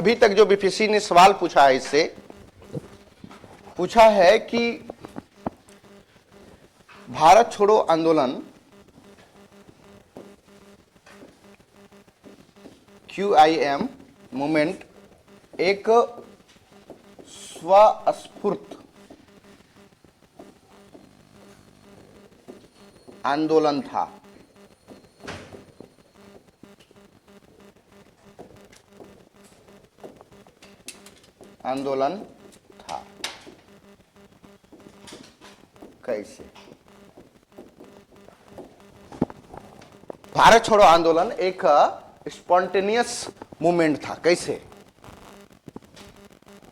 अभी तक जो बीपीएससी ने सवाल पूछा है, इससे पूछा है कि भारत छोड़ो आंदोलन QIM मूवमेंट एक स्वस्फूर्त आंदोलन था। आंदोलन था कैसे? भारत छोड़ो आंदोलन एक स्पॉन्टेनियस मूवमेंट था। कैसे?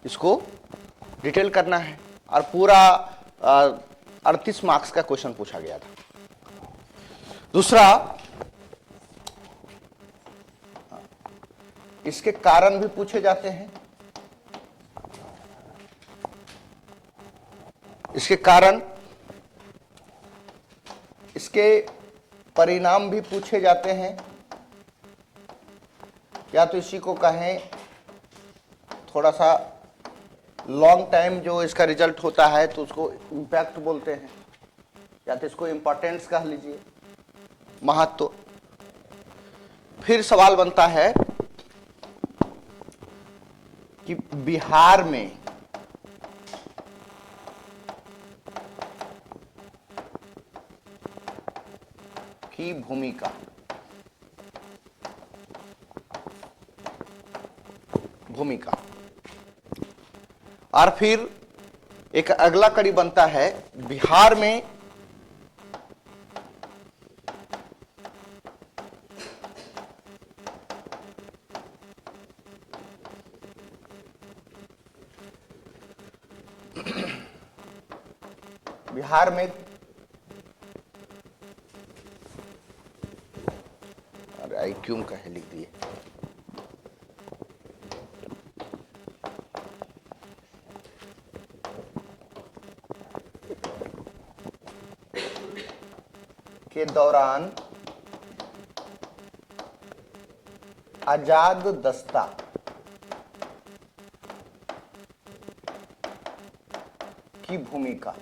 इसको डिटेल करना है और पूरा 38 मार्क्स का क्वेश्चन पूछा गया था। दूसरा, इसके कारण भी पूछे जाते हैं। इसके कारण, इसके परिणाम भी पूछे जाते हैं, या तो इसी को कहें थोड़ा सा लॉन्ग टाइम जो इसका रिजल्ट होता है तो उसको इम्पैक्ट बोलते हैं, या तो इसको इंपॉर्टेंस कह लीजिए, महत्व। फिर सवाल बनता है कि बिहार में की भूमिका, और फिर एक अगला कड़ी बनता है बिहार में अरे आई क्यों कहे लिख दिए, के दौरान आजाद दस्ता की भूमिका।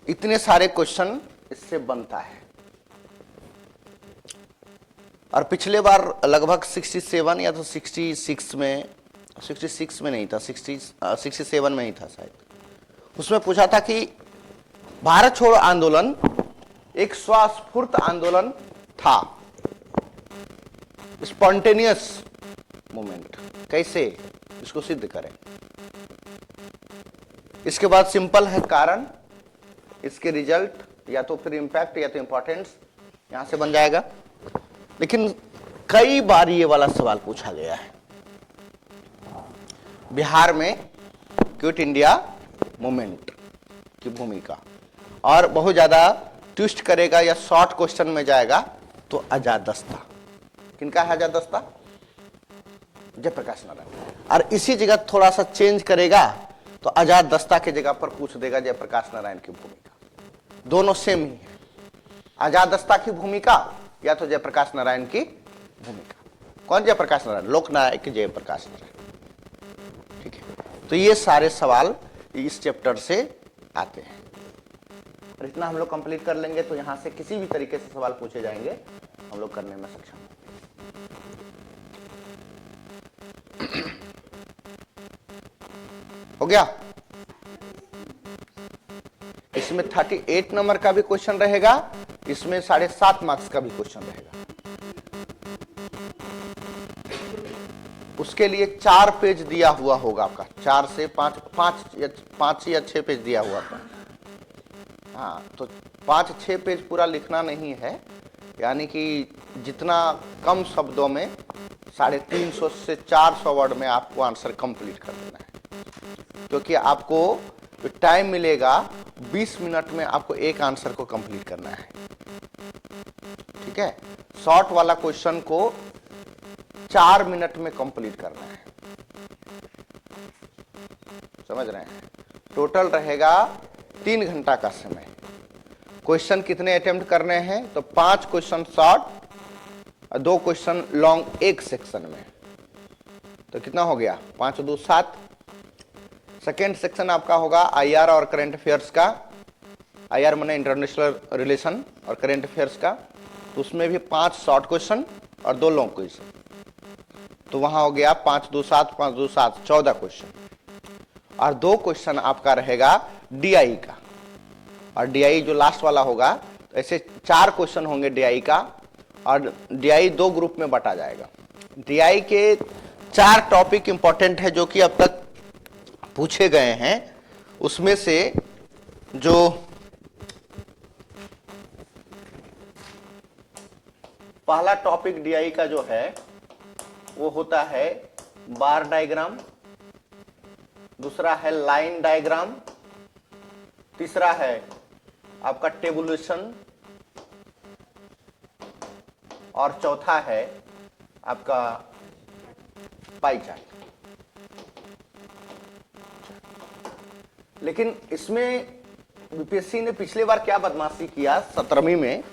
इतने सारे क्वेश्चन इससे बनता है। और पिछले बार लगभग 67 या तो 66 में, 66 में नहीं था, 67 में ही था शायद। उसमें पूछा था कि भारत छोड़ो आंदोलन एक स्वस्फूर्त आंदोलन था, स्पॉन्टेनियस मूवमेंट। कैसे? इसको सिद्ध करें। इसके बाद सिंपल है कारण, इसके रिजल्ट या तो फिर इंपैक्ट या तो इंपॉर्टेंस, यहां से बन जाएगा। लेकिन कई बार ये वाला सवाल पूछा गया है, बिहार में क्विट इंडिया मूवमेंट की भूमिका, और बहुत ज्यादा ट्विस्ट करेगा या शॉर्ट क्वेश्चन में जाएगा तो आजाद दस्ता। किनका है आजाद दस्ता? जयप्रकाश नारायण। और इसी जगह थोड़ा सा चेंज करेगा तो आजाद दस्ता की जगह पर पूछ देगा जयप्रकाश नारायण की भूमिका। दोनों सेम ही है, आजाद दस्ता की भूमिका या तो जयप्रकाश नारायण की भूमिका। कौन जयप्रकाश नारायण? लोकनायक जयप्रकाश नारायण। ठीक है, तो ये सारे सवाल इस चैप्टर से आते हैं। और इतना हम लोग कंप्लीट कर लेंगे तो यहां से किसी भी तरीके से सवाल पूछे जाएंगे, हम लोग करने में सक्षम हैं। हो गया? इसमें 38 नंबर का भी क्वेश्चन रहेगा, इसमें 7.5 मार्क्स का भी क्वेश्चन रहेगा। उसके लिए 4 पेज दिया हुआ होगा आपका, 4 से 5 या 6 पेज दिया हुआ था। हाँ, तो 5-6 पेज पूरा लिखना नहीं है, यानी कि जितना कम शब्दों में 350 से 400 वर्ड में आपको आंसर कंप्लीट कर देना है। क्योंकि आपको टाइम मिलेगा 20 मिनट में, आपको एक आंसर को कंप्लीट करना है। ठीक है, शॉर्ट वाला क्वेश्चन को 4 मिनट में कंप्लीट करना है। समझ रहे हैं? टोटल रहेगा 3 घंटा का समय। क्वेश्चन कितने अटेम्प्ट करने हैं, तो 5 क्वेश्चन शॉर्ट और 2 क्वेश्चन लॉन्ग एक सेक्शन में, तो कितना हो गया 5 2 7। सेकेंड सेक्शन आपका होगा आईआर और करंट अफेयर्स का, आईआर माने इंटरनेशनल रिलेशन और करंट अफेयर्स का, तो उसमें भी 5 शॉर्ट क्वेश्चन और 2 लॉन्ग क्वेश्चन, तो वहां हो गया 5 2 7 5 2 7 14 क्वेश्चन। और 2 क्वेश्चन आपका रहेगा डीआई का, और डीआई जो लास्ट वाला होगा, तो ऐसे 4 क्वेश्चन होंगे डीआई का, और डीआई 2 ग्रुप में बांटा जाएगा। डीआई के 4 टॉपिक इंपॉर्टेंट है जो कि अब तक पूछे गए हैं, उसमें से जो पहला टॉपिक डीआई का जो है वो होता है बार डायग्राम, दूसरा है लाइन डायग्राम, तीसरा है आपका टेबुलेशन, और चौथा है आपका पाई चार्ट। लेकिन इसमें बीपीएससी ने पिछली बार क्या बदमाशी किया 17वीं में,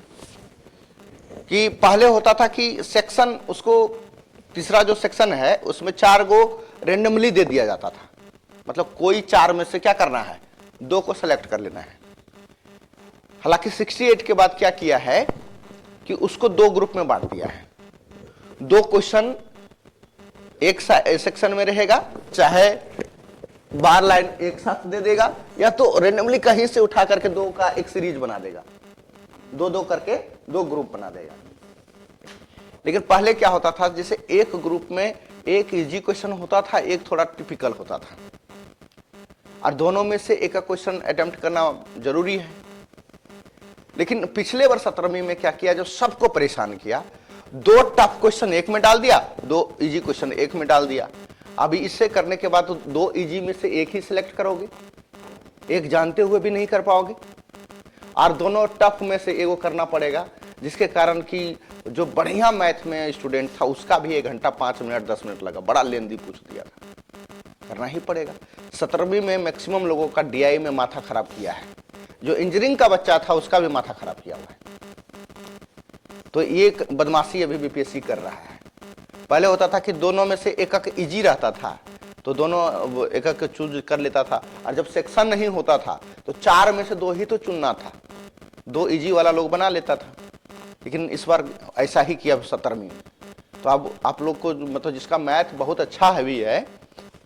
कि पहले होता था कि सेक्शन, उसको तीसरा जो सेक्शन है उसमें 4 गो रेंडमली दे दिया जाता था, मतलब कोई 4 में से क्या करना है, 2 को सेलेक्ट कर लेना है। हालांकि 68 के बाद क्या किया है कि उसको 2 ग्रुप में बांट दिया है। 2 क्वेश्चन एक सेक्शन में रहेगा, चाहे बार लाइन एक साथ दे देगा, या तो रेंडमली कहीं से उठा करके 2 का एक सीरीज बना देगा, 2-2 करके 2 ग्रुप बना देगा। लेकिन पहले क्या होता था, जैसे एक ग्रुप में एक इजी क्वेश्चन होता था, एक थोड़ा टिपिकल होता था, और दोनों में से एक क्वेश्चन अटेम्प्ट करना जरूरी है। लेकिन पिछले वर्ष 17वीं में क्या किया, जो सबको परेशान किया, 2 टफ क्वेश्चन एक में डाल दिया, 2 इजी क्वेश्चन एक में डाल दिया। अभी इससे करने के बाद तो 2 इजी में से एक ही सिलेक्ट करोगे, एक जानते हुए भी नहीं कर पाओगे, और दोनों टफ में से एगो करना पड़ेगा, जिसके कारण कि जो बढ़िया मैथ में स्टूडेंट था उसका भी 1 घंटा 5 मिनट 10 मिनट लगा, बड़ा लेंदी पूछ दिया था, करना ही पड़ेगा। 17वीं में मैक्सिमम लोगों का डीआई में माथा खराब किया है, जो इंजीनियरिंग का बच्चा था उसका भी माथा खराब किया हुआ है। तो ये बदमाशी अभी बीपीएससी कर रहा है। पहले होता था कि दोनों में से एक इजी रहता था, तो दोनों एक चूज कर लेता था, और जब सेक्शन नहीं होता था तो 4 में से 2 ही तो चुनना था, 2 इजी वाला लोग बना लेता था। लेकिन इस बार ऐसा ही किया 17वीं में। तो अब आप लोग को, मतलब जिसका मैथ बहुत अच्छा हैवी है,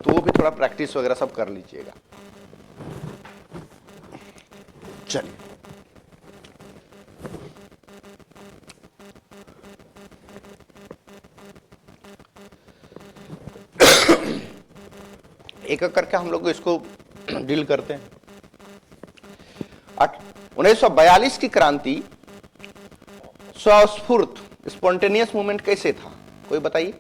तो वो भी थोड़ा प्रैक्टिस वगैरह सब कर लीजिएगा। चलिए, एक एक करके हम लोग इसको डील करते हैं। 1942 की क्रांति स्वस्फूर्त स्पॉन्टेनियस मूवमेंट कैसे था, कोई बताइए।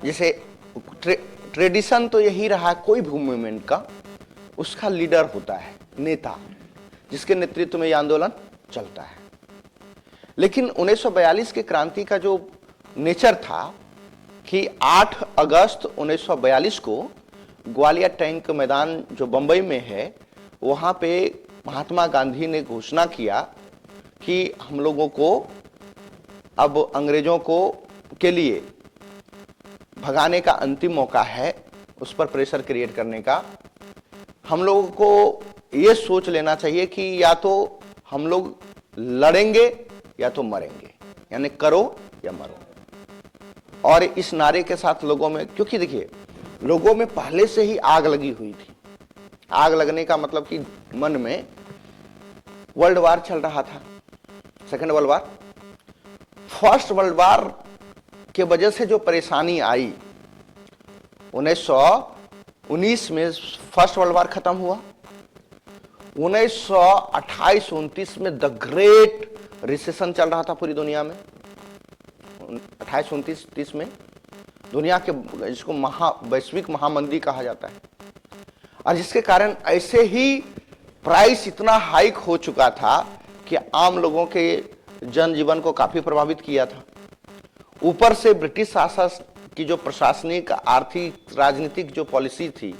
जैसे ट्रेडिशन तो यही रहा, कोई भी मूवमेंट का उसका लीडर होता है, नेता, जिसके नेतृत्व में यह आंदोलन चलता है। लेकिन 1942 की क्रांति का जो नेचर था कि 8 अगस्त 1942 को ग्वालियर टैंक मैदान जो बंबई में है, वहां पे महात्मा गांधी ने घोषणा किया कि हम लोगों को अब अंग्रेजों को के लिए भगाने का अंतिम मौका है, उस पर प्रेशर क्रिएट करने का। हम लोगों को ये सोच लेना चाहिए कि या तो हम लोग लड़ेंगे या तो मरेंगे, यानी करो या मरो। और इस नारे के साथ लोगों में, क्योंकि देखिए लोगों में पहले से ही आग लगी हुई थी। आग लगने का मतलब कि मन में वर्ल्ड वार चल रहा था, second world war. First world war के वजह से जो परेशानी आई, 1919 में फर्स्ट वर्ल्ड वार खत्म हुआ, 1928-29 में द ग्रेट रिसेशन चल रहा था पूरी दुनिया में। 28-29-30 में दुनिया के, जिसको वैश्विक महामंदी कहा जाता है, और जिसके कारण ऐसे ही प्राइस इतना हाइक हो चुका था कि आम लोगों के जनजीवन को काफी प्रभावित किया था। ऊपर से ब्रिटिश शासन की जो प्रशासनिक, आर्थिक, राजनीतिक जो पॉलिसी थी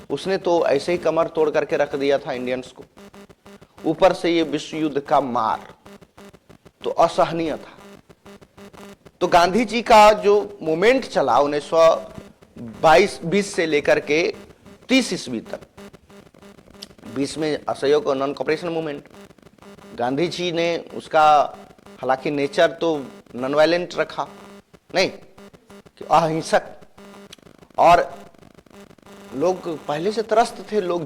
उसने तो ऐसे ही कमर तोड़ करके रख दिया था इंडियंस को। ऊपर से ये विश्व युद्ध का मार तो असहनीय था। तो गांधी जी का जो मूवमेंट चला 1922 से लेकर के 30 ईस्वी तक, 20 में असहयोग और non cooperation movement, Gandhi ji ने उसका हालांकि नेचर तो नॉन वायलेंट रखा, नहीं कि अहिंसक, और लोग पहले से त्रस्त थे, लोग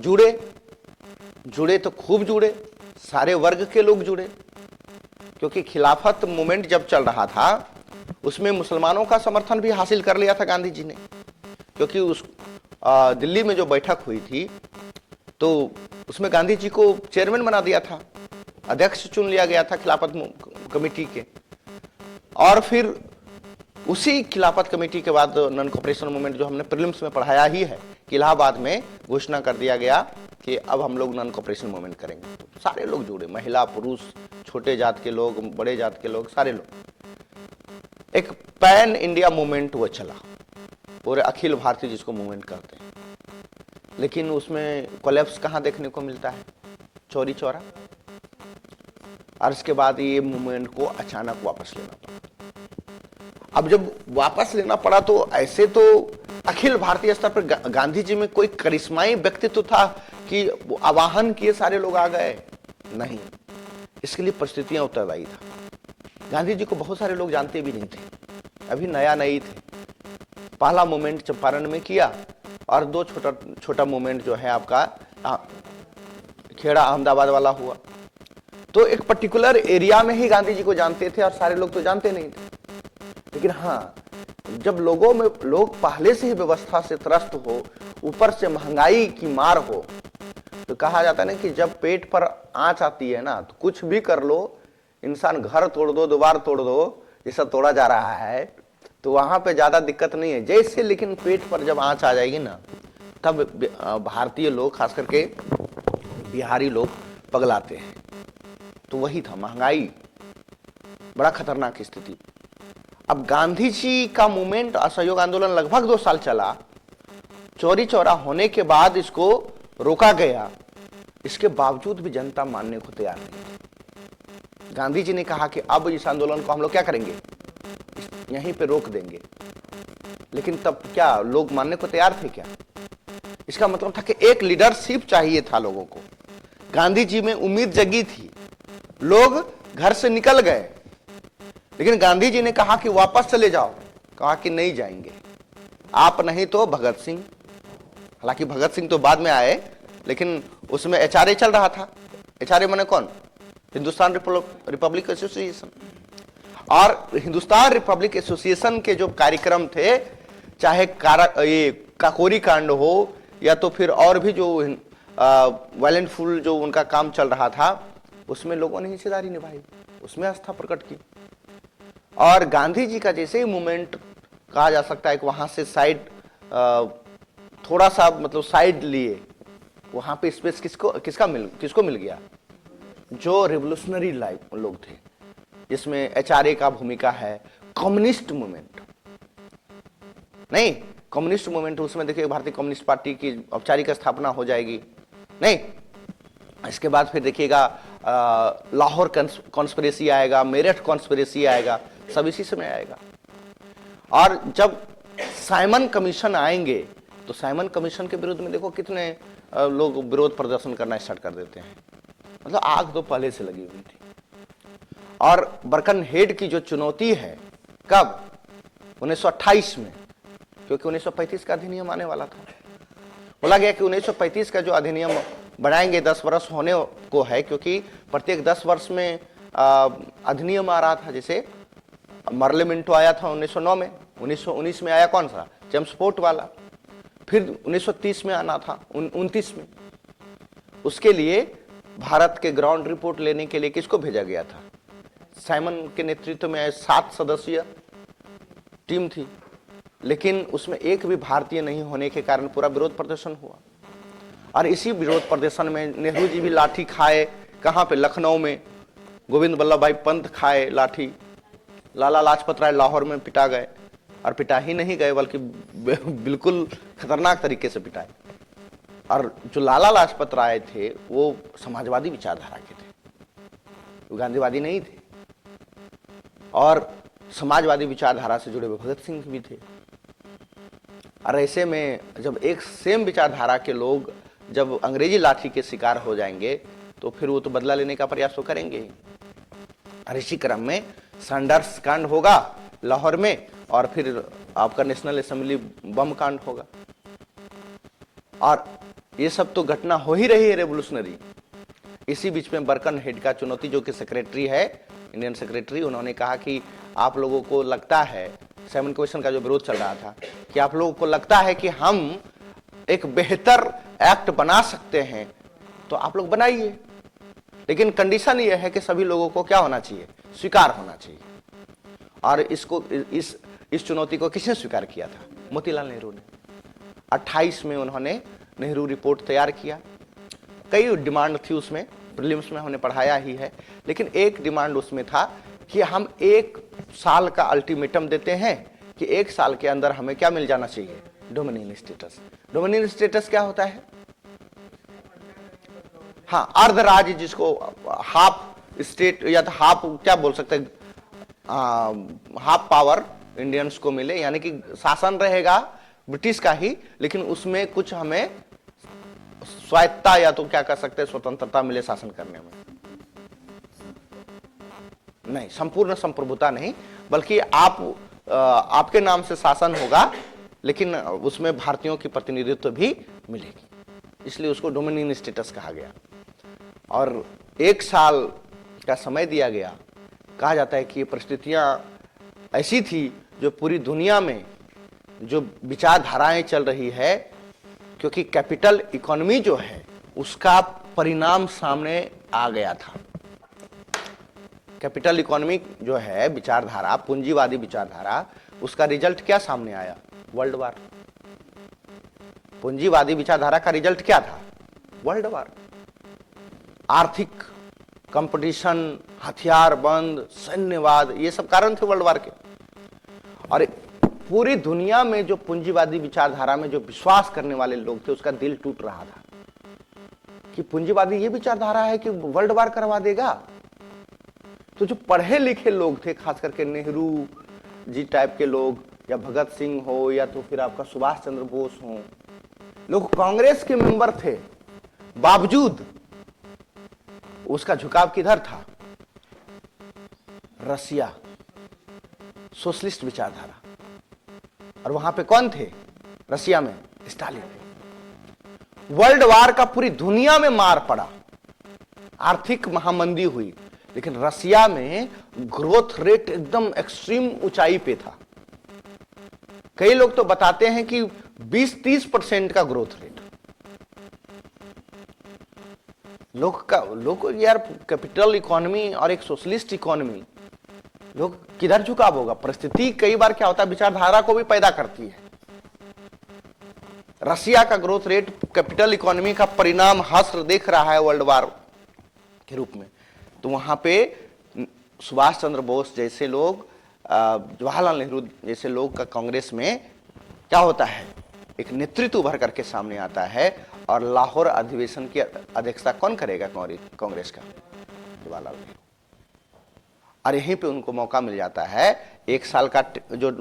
जुड़े तो खूब जुड़े, सारे वर्ग के लोग जुड़े, क्योंकि खिलाफत मूवमेंट जब चल रहा था उसमें मुसलमानों का समर्थन भी हासिल कर लिया था गांधी जी ने, क्योंकि उस दिल्ली में जो बैठक हुई थी तो उसमें गांधी जी को चेयरमैन बना दिया था, अध्यक्ष चुन लिया गया था खिलाफत कमेटी के। और फिर उसी खिलाफत कमेटी के बाद नॉन कॉपरेशन मूवमेंट जो हमने प्रीलिम्स में पढ़ाया ही है कि इलाहाबाद में घोषणा कर दिया गया कि अब हम लोग नॉन कॉपरेशन मूवमेंट करेंगे। तो सारे लोग जुड़े, महिला, पुरुष, छोटे जात के लोग, बड़े जात के लोग, सारे लोग। एक पैन इंडिया मूवमेंट वो चला, पूरे अखिल भारतीय जिसको मूवमेंट करते हैं। लेकिन उसमें कोलैप्स कहाँ देखने को मिलता है? चौरी चौरा। और इसके बाद ये मूवमेंट को अचानक वापस लेना पड़ा। अब जब वापस लेना पड़ा तो ऐसे तो अखिल भारतीय स्तर पर गांधी जी में कोई करिश्माई व्यक्तित्व था कि आवाहन किए सारे लोग आ गए, नहीं। इसके लिए परिस्थितियां उत्तरदायी था। गांधी जी को बहुत सारे लोग जानते भी नहीं थे, अभी नया नई थे। पहला मूवमेंट चंपारण में किया और दो छोटा मूवमेंट जो है आपका खेड़ा अहमदाबाद वाला हुआ। तो एक पर्टिकुलर एरिया में ही गांधी जी को जानते थे और सारे लोग तो जानते नहीं थे। लेकिन हाँ, जब लोग पहले से ही व्यवस्था से त्रस्त हो, ऊपर से महंगाई की मार हो, तो कहा जाता है ना कि जब पेट पर आंच आती है ना तो कुछ भी कर लो, इंसान घर तोड़ दो, दीवार तोड़ दो, जैसा तोड़ा जा रहा है, तो वहां पे ज्यादा दिक्कत नहीं है जैसे। लेकिन पेट पर जब आंच आ जाएगी ना, तब भारतीय लोग, खास करके बिहारी लोग पगलाते हैं। तो वही था, महंगाई, बड़ा खतरनाक स्थिति। अब गांधी जी का मूवमेंट, असहयोग आंदोलन लगभग 2 साल चला। चौरी चौरा होने के बाद इसको रोका गया, इसके बावजूद भी जनता मानने को तैयार नहीं। गांधी जी ने कहा कि अब इस आंदोलन को हम लोग क्या करेंगे, यहीं पे रोक देंगे। लेकिन तब क्या लोग मानने को तैयार थे क्या? इसका मतलब था कि एक लीडरशिप चाहिए था लोगों को। गांधी जी में उम्मीद जगी थी, लोग घर से निकल गए, लेकिन गांधी जी ने कहा कि वापस चले जाओ। कहा कि नहीं जाएंगे, आप नहीं तो भगत सिंह। हालांकि भगत सिंह तो बाद में आए, लेकिन उसमें एचआरए चल रहा था। एचआरए माने कौन? Hindustan Republic association. और हिंदुस्तान रिपब्लिक एसोसिएशन के जो कार्यक्रम थे, चाहे ये काकोरी कांड हो या तो फिर और भी जो वायलेंटफुल जो उनका काम चल रहा था, उसमें लोगों ने हिस्सेदारी निभाई, उसमें आस्था प्रकट की। और गांधी जी का जैसे ही मूवमेंट कहा जा सकता है कि वहां से साइड, थोड़ा सा मतलब साइड लिए, वहां पे स्पेस किसको मिल गया? जो रिवोल्यूशनरी लाइफ लोग थे, जिसमें एचआरए का भूमिका है। कम्युनिस्ट मूवमेंट नहीं, कम्युनिस्ट मूवमेंट उसमें देखिए भारतीय कम्युनिस्ट पार्टी की औपचारिक स्थापना हो जाएगी, नहीं। इसके बाद फिर देखिएगा लाहौर कॉन्स्पिरेसी आएगा, मेरठ कॉन्स्पिरेसी आएगा, सब इसी समय आएगा। और जब साइमन कमीशन आएंगे तो साइमन कमीशन के विरुद्ध में देखो कितने लोग विरोध प्रदर्शन करना स्टार्ट कर देते हैं। मतलब आग तो पहले से लगी हुई थी। और बर्कनहेड की जो चुनौती है, कब? 1928 में, क्योंकि 1935 का अधिनियम आने वाला था। बोला गया कि 1935 का जो अधिनियम बनाएंगे 10 वर्ष होने को है, क्योंकि प्रत्येक 10 वर्ष में अधिनियम आ रहा था। जैसे मर्लेमिंटो आया था 1909 में, 1919 में आया कौन सा? चेम्सफोर्ड वाला। फिर 1930 में आना था, 29 में। उसके लिए भारत के ग्राउंड रिपोर्ट लेने के लिए किसको भेजा गया था? साइमन के नेतृत्व में 7 सदस्यीय टीम थी, लेकिन उसमें एक भी भारतीय नहीं होने के कारण पूरा विरोध प्रदर्शन हुआ। और इसी विरोध प्रदर्शन में नेहरू जी भी लाठी खाए, कहां पे? लखनऊ में, गोविंद वल्लभ भाई पंत खाए लाठी, लाला लाजपत राय लाहौर में पिटा गए, और पिटा ही नहीं गए बल्कि बिल्कुल खतरनाक तरीके से पिटाए। और जो लाला लाजपत राय थे वो समाजवादी विचारधारा के थे, वो गांधीवादी नहीं थे, और समाजवादी विचारधारा से जुड़े हुए भगत सिंह भी थे। और ऐसे में जब एक सेम विचारधारा के लोग जब अंग्रेजी लाठी के शिकार हो जाएंगे तो फिर वो तो बदला लेने का प्रयास तो करेंगे ही। और इसी क्रम में सैंडर्स कांड होगा लाहौर में, और फिर आपका नेशनल असेंबली बम कांड होगा, और ये सब तो घटना हो ही रही है रेवोल्यूशनरी। इसी बीच में बर्कन हेड का चुनौती, जो कि सेक्रेटरी है, इंडियन सेक्रेटरी, उन्होंने कहा कि आप लोगों को लगता है, 7 क्वेश्चन का जो विरोध चल रहा था, कि आप लोगों को लगता है कि हम एक बेहतर एक्ट बना सकते हैं तो आप लोग बनाइए, लेकिन कंडीशन ये है कि सभी लोगों को क्या होना चाहिए, स्वीकार होना चाहिए। और इसको इस चुनौती को किसने स्वीकार किया था? मोतीलाल नेहरू ने। 28 में उन्होंने नेहरू रिपोर्ट तैयार किया। कई डिमांड थी उसमें, प्रीलिम्स में हमने पढ़ाया ही है, लेकिन एक डिमांड उसमें था कि हम 1 साल का अल्टीमेटम देते हैं कि 1 साल के अंदर हमें क्या मिल जाना चाहिए, डोमिनियन स्टेटस। डोमिनियन स्टेटस क्या होता है? हाँ, अर्ध राज्य, जिसको हाफ स्टेट या तो हाफ क्या बोल सकते हैं, हाफ पावर इंडियंस को मिले, यानी कि शासन रहेगा ब्रिटिश का ही, लेकिन उसमें कुछ हमें स्वायत्ता या तो क्या कर सकते हैं, स्वतंत्रता मिले शासन करने में। नहीं, संपूर्ण संप्रभुता नहीं, बल्कि आपके नाम से शासन होगा, लेकिन उसमें भारतीयों की प्रतिनिधित्व भी मिलेगी, इसलिए उसको डोमिनियन स्टेटस कहा गया। और 1 साल का समय दिया गया। कहा जाता है कि ये परिस्थितियां ऐसी थी जो पूरी दुनिया में जो विचारधाराएं चल रही है, क्योंकि कैपिटल इकोनॉमी जो है उसका परिणाम सामने आ गया था। कैपिटल इकोनॉमी जो है विचारधारा, पूंजीवादी विचारधारा, उसका रिजल्ट क्या सामने आया? World war. पूंजीवादी विचारधारा का रिजल्ट क्या था? World war. आर्थिक कंपटीशन, हथियार बंद, सैन्यवाद, ये सब कारण थे वर्ल्ड वार के। और पूरी दुनिया में जो पूंजीवादी विचारधारा में जो विश्वास करने वाले लोग थे, उसका दिल टूट रहा था कि पूंजीवादी ये विचारधारा है कि वर्ल्ड वार करवा देगा। तो जो पढ़े लिखे लोग थे, खास करके नेहरू जी टाइप के लोग, या भगत सिंह हो, या तो फिर आपका सुभाष चंद्र बोस हो, लोग कांग्रेस के मेंबर थे, बावजूद उसका झुकाव किधर था? रसिया, सोशलिस्ट विचारधारा। और वहां पे कौन थे रसिया में? स्टालिन। वर्ल्ड वार का पूरी दुनिया में मार पड़ा, आर्थिक महामंदी हुई, लेकिन रसिया में ग्रोथ रेट एकदम एक्सट्रीम ऊंचाई पे था। कई लोग तो बताते हैं कि 20-30% का ग्रोथ रेट। लोग यार, कैपिटल इकोनॉमी और एक सोशलिस्ट इकोनॉमी, लोग किधर झुकाव होगा? परिस्थिति कई बार क्या होता है, विचारधारा को भी पैदा करती है। रसिया का ग्रोथ रेट कैपिटल इकोनॉमी का परिणाम हश्र देख रहा है वर्ल्ड वार के रूप में। तो वहां पे सुभाष चंद्र बोस जैसे लोग, जवाहरलाल नेहरू जैसे लोग का कांग्रेस में क्या होता है, एक नेतृत्व उभर करके सामने आता है। और लाहौर अधिवेशन की अध्यक्षता कौन करेगा? कांग्रेस का जवाहरलाल नेहरू। और यहीं पे उनको मौका मिल जाता है। 1 साल का जो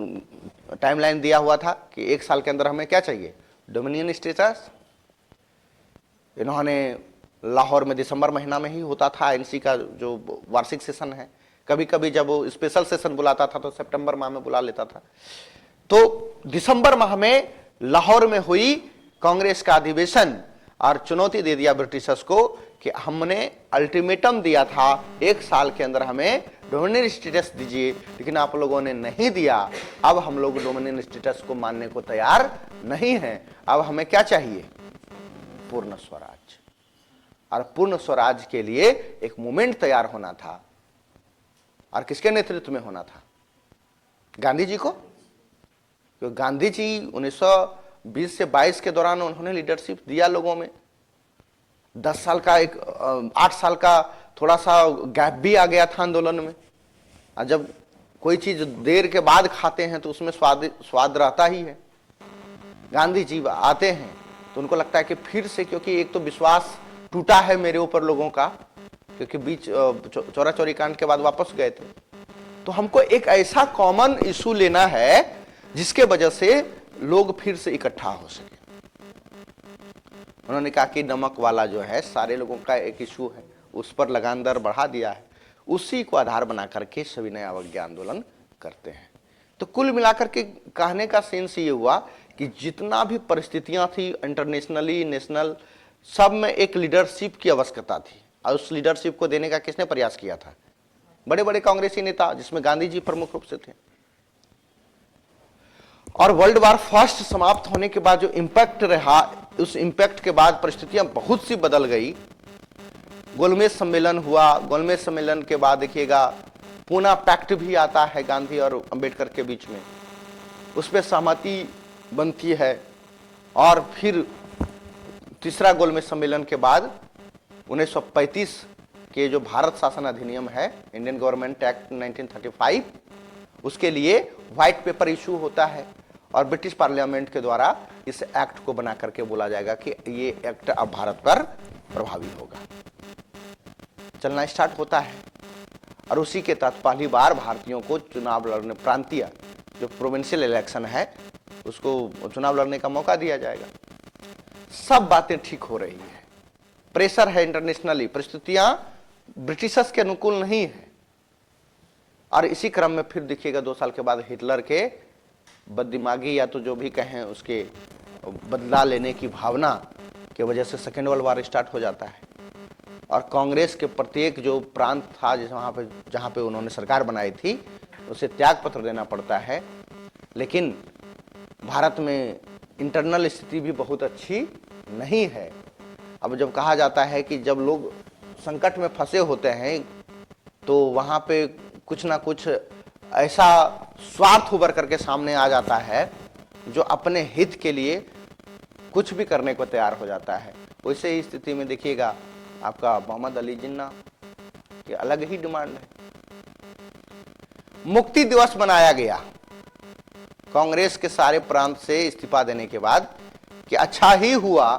टाइमलाइन दिया हुआ था कि 1 साल के अंदर हमें क्या चाहिए, डोमिनियन स्टेटस। इन्होंने लाहौर में दिसंबर महीना में ही होता था आईएनसी का जो वार्षिक सेशन है। कभी कभी जब वो स्पेशल सेशन बुलाता था तो सितंबर माह में बुला लेता था। तो दिसंबर माह में लाहौर में हुई कांग्रेस का अधिवेशन, और चुनौती दे दिया ब्रिटिशर्स को कि हमने अल्टीमेटम दिया था 1 साल के अंदर हमें डोमिनियन स्टेटस दीजिए, लेकिन आप लोगों ने नहीं दिया। अब हम लोग डोमिनियन स्टेटस को मानने को तैयार नहीं हैं। अब हमें क्या चाहिए? पूर्ण स्वराज। और पूर्ण स्वराज के लिए एक मूवमेंट तैयार होना था, और किसके नेतृत्व में होना था? गांधी जी को। क्योंकि गांधी जी 1920 से 22 के दौरान उन्होंने लीडरशिप दिया लोगों में। 10 साल का 8 साल का थोड़ा सा गैप भी आ गया था आंदोलन में। और जब कोई चीज देर के बाद खाते हैं तो उसमें स्वाद रहता ही है। गांधी जी आते हैं तो उनको लगता है कि फिर से, क्योंकि एक तो विश्वास टूटा है मेरे ऊपर लोगों का, क्योंकि बीच चौरा चौरी कांड के बाद वापस गए थे, तो हमको एक ऐसा कॉमन इशू लेना है जिसके वजह से लोग फिर से इकट्ठा हो सके। उन्होंने कहा कि नमक वाला जो है सारे लोगों का एक इशू है, उस पर लगान दर बढ़ा दिया है, उसी को आधार बना करके सभी नया अवज्ञा आंदोलन करते हैं। तो कुल मिलाकर के कहने का सेंस ये हुआ कि जितना भी परिस्थितियां थी इंटरनेशनली, नेशनल, सब में एक लीडरशिप की आवश्यकता थी, और उस लीडरशिप को देने का किसने प्रयास किया था? बड़े बड़े कांग्रेसी नेता, जिसमें गांधी जी प्रमुख रूप से थे। और वर्ल्ड वार फर्स्ट समाप्त होने के बाद जो इंपैक्ट रहा, उस इंपैक्ट के बाद परिस्थितियां बहुत सी बदल गई। गोलमेज सम्मेलन हुआ, गोलमेज सम्मेलन के बाद देखिएगा पूना पैक्ट भी आता है गांधी और अंबेडकर के बीच में, उस पर सहमति बनती है। और फिर तीसरा गोलमेज सम्मेलन के बाद 1935 के जो भारत शासन अधिनियम है, इंडियन गवर्नमेंट एक्ट 1935, उसके लिए व्हाइट पेपर इशू होता है और ब्रिटिश पार्लियामेंट के द्वारा इस एक्ट को बना करके बोला जाएगा कि ये एक्ट अब भारत पर प्रभावी होगा। चलना स्टार्ट होता है और उसी के तहत पहली बार भारतीयों को चुनाव लड़ने, प्रांतीय जो प्रोविंशियल इलेक्शन है उसको चुनाव लड़ने का मौका दिया जाएगा। सब बातें ठीक हो रही है, प्रेशर है इंटरनेशनली, परिस्थितियां ब्रिटिशर्स के अनुकूल नहीं है। और इसी क्रम में फिर देखिएगा 2 साल के बाद हिटलर के बददिमागी या तो जो भी कहें उसके बदला लेने की भावना की वजह से सेकेंड वर्ल्ड वार स्टार्ट हो जाता है। और कांग्रेस के प्रत्येक जो प्रांत था जहां पे उन्होंने सरकार बनाई थी, उसे त्याग पत्र देना पड़ता है। लेकिन भारत में इंटरनल स्थिति भी बहुत अच्छी नहीं है। अब जब कहा जाता है कि जब लोग संकट में फंसे होते हैं तो वहां पे कुछ ना कुछ ऐसा स्वार्थ उभर करके सामने आ जाता है जो अपने हित के लिए कुछ भी करने को तैयार हो जाता है। वैसे ही स्थिति में देखिएगा आपका मोहम्मद अली जिन्ना की अलग ही डिमांड है। मुक्ति दिवस मनाया गया कांग्रेस के सारे प्रांत से इस्तीफा देने के बाद कि अच्छा ही हुआ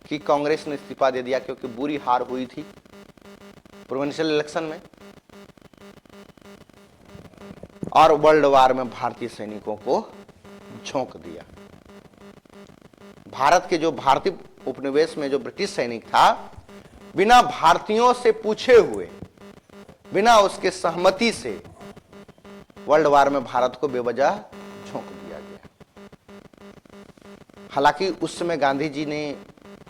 कि कांग्रेस ने इस्तीफा दे दिया, क्योंकि बुरी हार हुई थी प्रोविंशियल इलेक्शन में। और वर्ल्ड वार में भारतीय सैनिकों को झोंक दिया। भारत के जो भारतीय उपनिवेश में जो ब्रिटिश सैनिक था, बिना भारतीयों से पूछे हुए, बिना उसके सहमति से वर्ल्ड वार में भारत को बेवजह झोंक दिया गया। हालांकि उस समय गांधी जी ने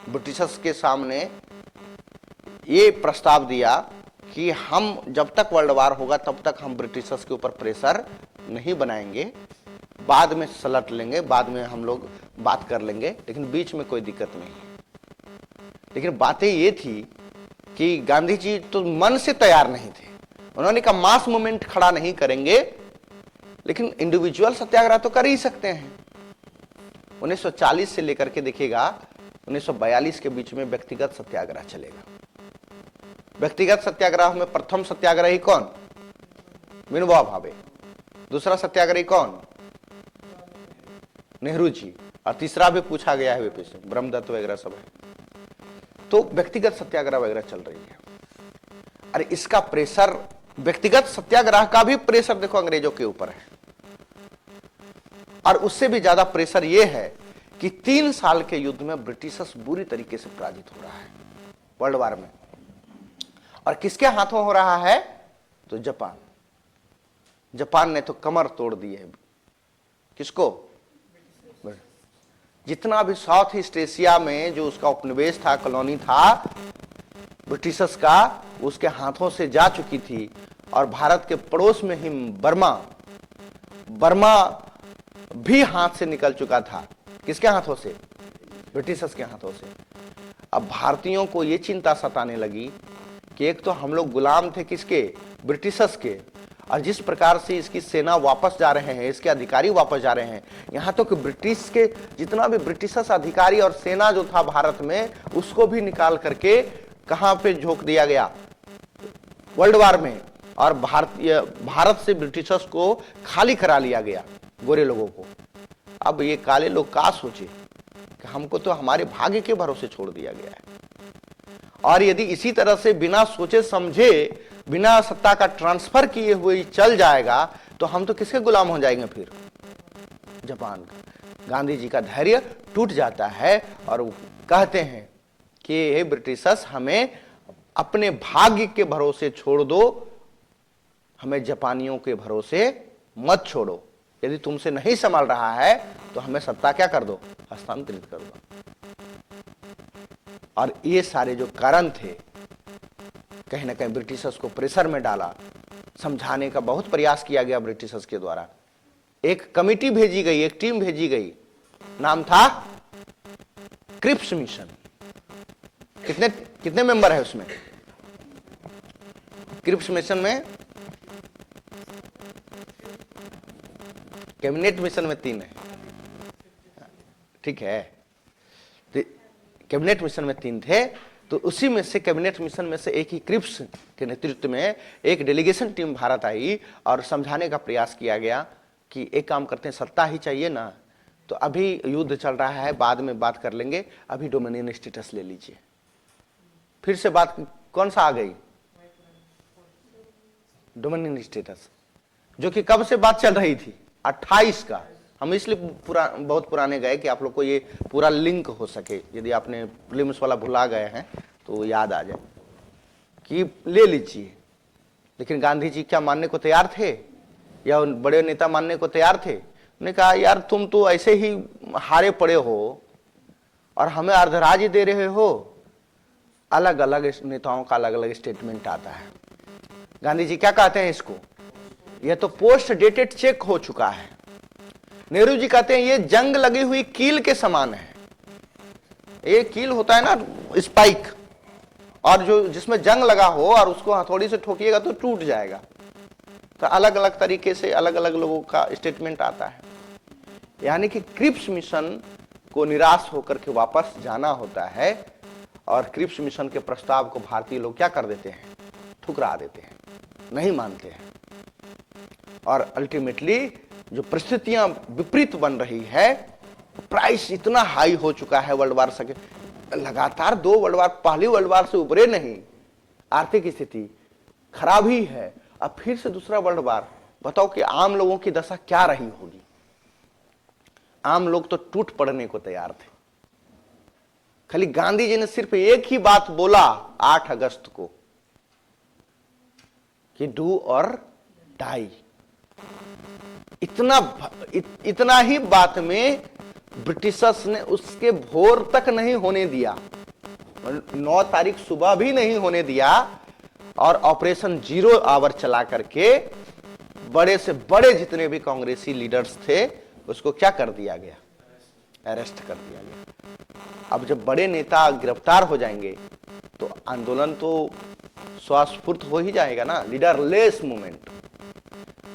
ब्रिटिशर्स के सामने ये प्रस्ताव दिया कि हम जब तक वर्ल्ड वार होगा तब तक हम ब्रिटिशर्स के ऊपर प्रेशर नहीं बनाएंगे, बाद में सलट लेंगे, बाद में हम लोग बात कर लेंगे, लेकिन बीच में कोई दिक्कत नहीं है। लेकिन बातें ये थी कि गांधी जी तो मन से तैयार नहीं थे। उन्होंने कहा मास मूवमेंट खड़ा नहीं करेंगे, लेकिन इंडिविजुअल सत्याग्रह तो कर ही सकते हैं। 1940 से लेकर के देखिएगा 1942 के बीच में व्यक्तिगत सत्याग्रह चलेगा। व्यक्तिगत सत्याग्रह में प्रथम सत्याग्रही कौन? विनोबा भावे। दूसरा सत्याग्रही कौन? नेहरू जी। और तीसरा भी पूछा गया है वीपी से, ब्रह्मदत्त वगैरह सब है। तो व्यक्तिगत सत्याग्रह वगैरह चल रही है। अरे इसका प्रेशर, व्यक्तिगत सत्याग्रह का भी प्रेशर देखो अंग्रेजों के ऊपर है। और उससे भी ज्यादा प्रेशर यह है कि 3 साल के युद्ध में ब्रिटिशर्स बुरी तरीके से पराजित हो रहा है वर्ल्ड वार में। और किसके हाथों हो रहा है? तो जापान ने तो कमर तोड़ दी है। किसको? जितना भी साउथ ईस्ट एशिया में जो उसका उपनिवेश था, कॉलोनी था ब्रिटिशर्स का, उसके हाथों से जा चुकी थी। और भारत के पड़ोस में ही बर्मा भी हाथ से निकल चुका था। किसके हाथों से? ब्रिटिशर्स के हाथों से। अब भारतीयों को यह चिंता सताने लगी कि एक तो हम लोग गुलाम थे किसके? ब्रिटिशर्स के। और जिस प्रकार से इसकी सेना वापस जा रहे हैं, इसके अधिकारी वापस जा रहे हैं, यहां तो कि ब्रिटिश के जितना भी ब्रिटिशर्स अधिकारी और सेना जो था भारत में, उसको भी निकाल करके कहां पे झोंक दिया गया? वर्ल्ड वार में, और भारत से ब्रिटिशर्स को खाली करा लिया गया, गोरे लोगों को। अब ये काले लोग क्या सोचे कि हमको तो हमारे भाग्य के भरोसे छोड़ दिया गया है, और यदि इसी तरह से बिना सोचे समझे, बिना सत्ता का ट्रांसफर किए हुए चल जाएगा तो हम तो किसके गुलाम हो जाएंगे फिर? जापान का। गांधी जी का धैर्य टूट जाता है और वो कहते हैं कि हे ब्रिटिशर्स, हमें अपने भाग्य के भरोसे छोड़ दो, हमें जापानियों के भरोसे मत छोड़ो। यदि तुमसे नहीं संभाल रहा है तो हमें सत्ता क्या कर दो? हस्तांतरित कर दो। और ये सारे जो कारण थे, कहीं ना कहीं ब्रिटिशर्स को प्रेशर में डाला, समझाने का बहुत प्रयास किया गया ब्रिटिशर्स के द्वारा। एक कमिटी भेजी गई, एक टीम भेजी गई, नाम था क्रिप्स मिशन। कितने कितने मेंबर है उसमें? क्रिप्स मिशन में, कैबिनेट मिशन में 3 है, ठीक है। कैबिनेट मिशन में 3 थे, तो उसी में से कैबिनेट मिशन में से एक ही क्रिप्स के नेतृत्व में एक डेलीगेशन टीम भारत आई और समझाने का प्रयास किया गया कि एक काम करते हैं, सत्ता ही चाहिए ना, तो अभी युद्ध चल रहा है, बाद में बात कर लेंगे, अभी डोमिनियन स्टेटस ले लीजिए। फिर से बात कौन सा आ गई? डोमिनियन स्टेटस, जो कि कब से बात चल रही थी? 28 का। हम इसलिए बहुत पुराने गए कि आप लोग को ये पूरा लिंक हो सके, यदि आपने प्रीलिम्स वाला भुला गए हैं तो याद आ जाए कि ले लीजिए। लेकिन गांधी जी क्या मानने को तैयार थे, या बड़े नेता मानने को तैयार थे? उन्होंने कहा, यार तुम तो ऐसे ही हारे पड़े हो और हमें अर्धराज्य दे रहे हो। अलग अलग नेताओं का अलग अलग स्टेटमेंट आता है। गांधी जी क्या कहते हैं इसको? यह तो पोस्ट डेटेड चेक हो चुका है। नेहरू जी कहते हैं ये जंग लगी हुई कील के समान है। ये कील होता है ना, स्पाइक, और जो जिसमें जंग लगा हो और उसको हथौड़ी से ठोकिएगा तो टूट जाएगा। तो अलग अलग तरीके से अलग अलग लोगों का स्टेटमेंट आता है। यानी कि क्रिप्स मिशन को निराश होकर के वापस जाना होता है, और क्रिप्स मिशन के प्रस्ताव को भारतीय लोग क्या कर देते हैं? ठुकरा देते हैं, नहीं मानते हैं। और अल्टीमेटली जो परिस्थितियां विपरीत बन रही है, प्राइस इतना हाई हो चुका है वर्ल्ड वार से, लगातार 2 वर्ल्ड वार, पहली वर्ल्ड वार से उभरे नहीं, आर्थिक स्थिति खराब ही है, अब फिर से दूसरा वर्ल्ड वार। बताओ कि आम लोगों की दशा क्या रही होगी? आम लोग तो टूट पड़ने को तैयार थे। खाली गांधी जी ने सिर्फ एक ही बात बोला 8 अगस्त को कि डू और डाई। इतना ही बात में ब्रिटिशर्स ने उसके भोर तक नहीं होने दिया, 9 तारीख सुबह भी नहीं होने दिया, और ऑपरेशन 0 आवर चला करके बड़े से बड़े जितने भी कांग्रेसी लीडर्स थे उसको क्या कर दिया गया? अरेस्ट कर दिया गया। अब जब बड़े नेता गिरफ्तार हो जाएंगे तो आंदोलन तो स्वस्फूर्त हो ही जाएगा ना। लीडरलेस मूवमेंट,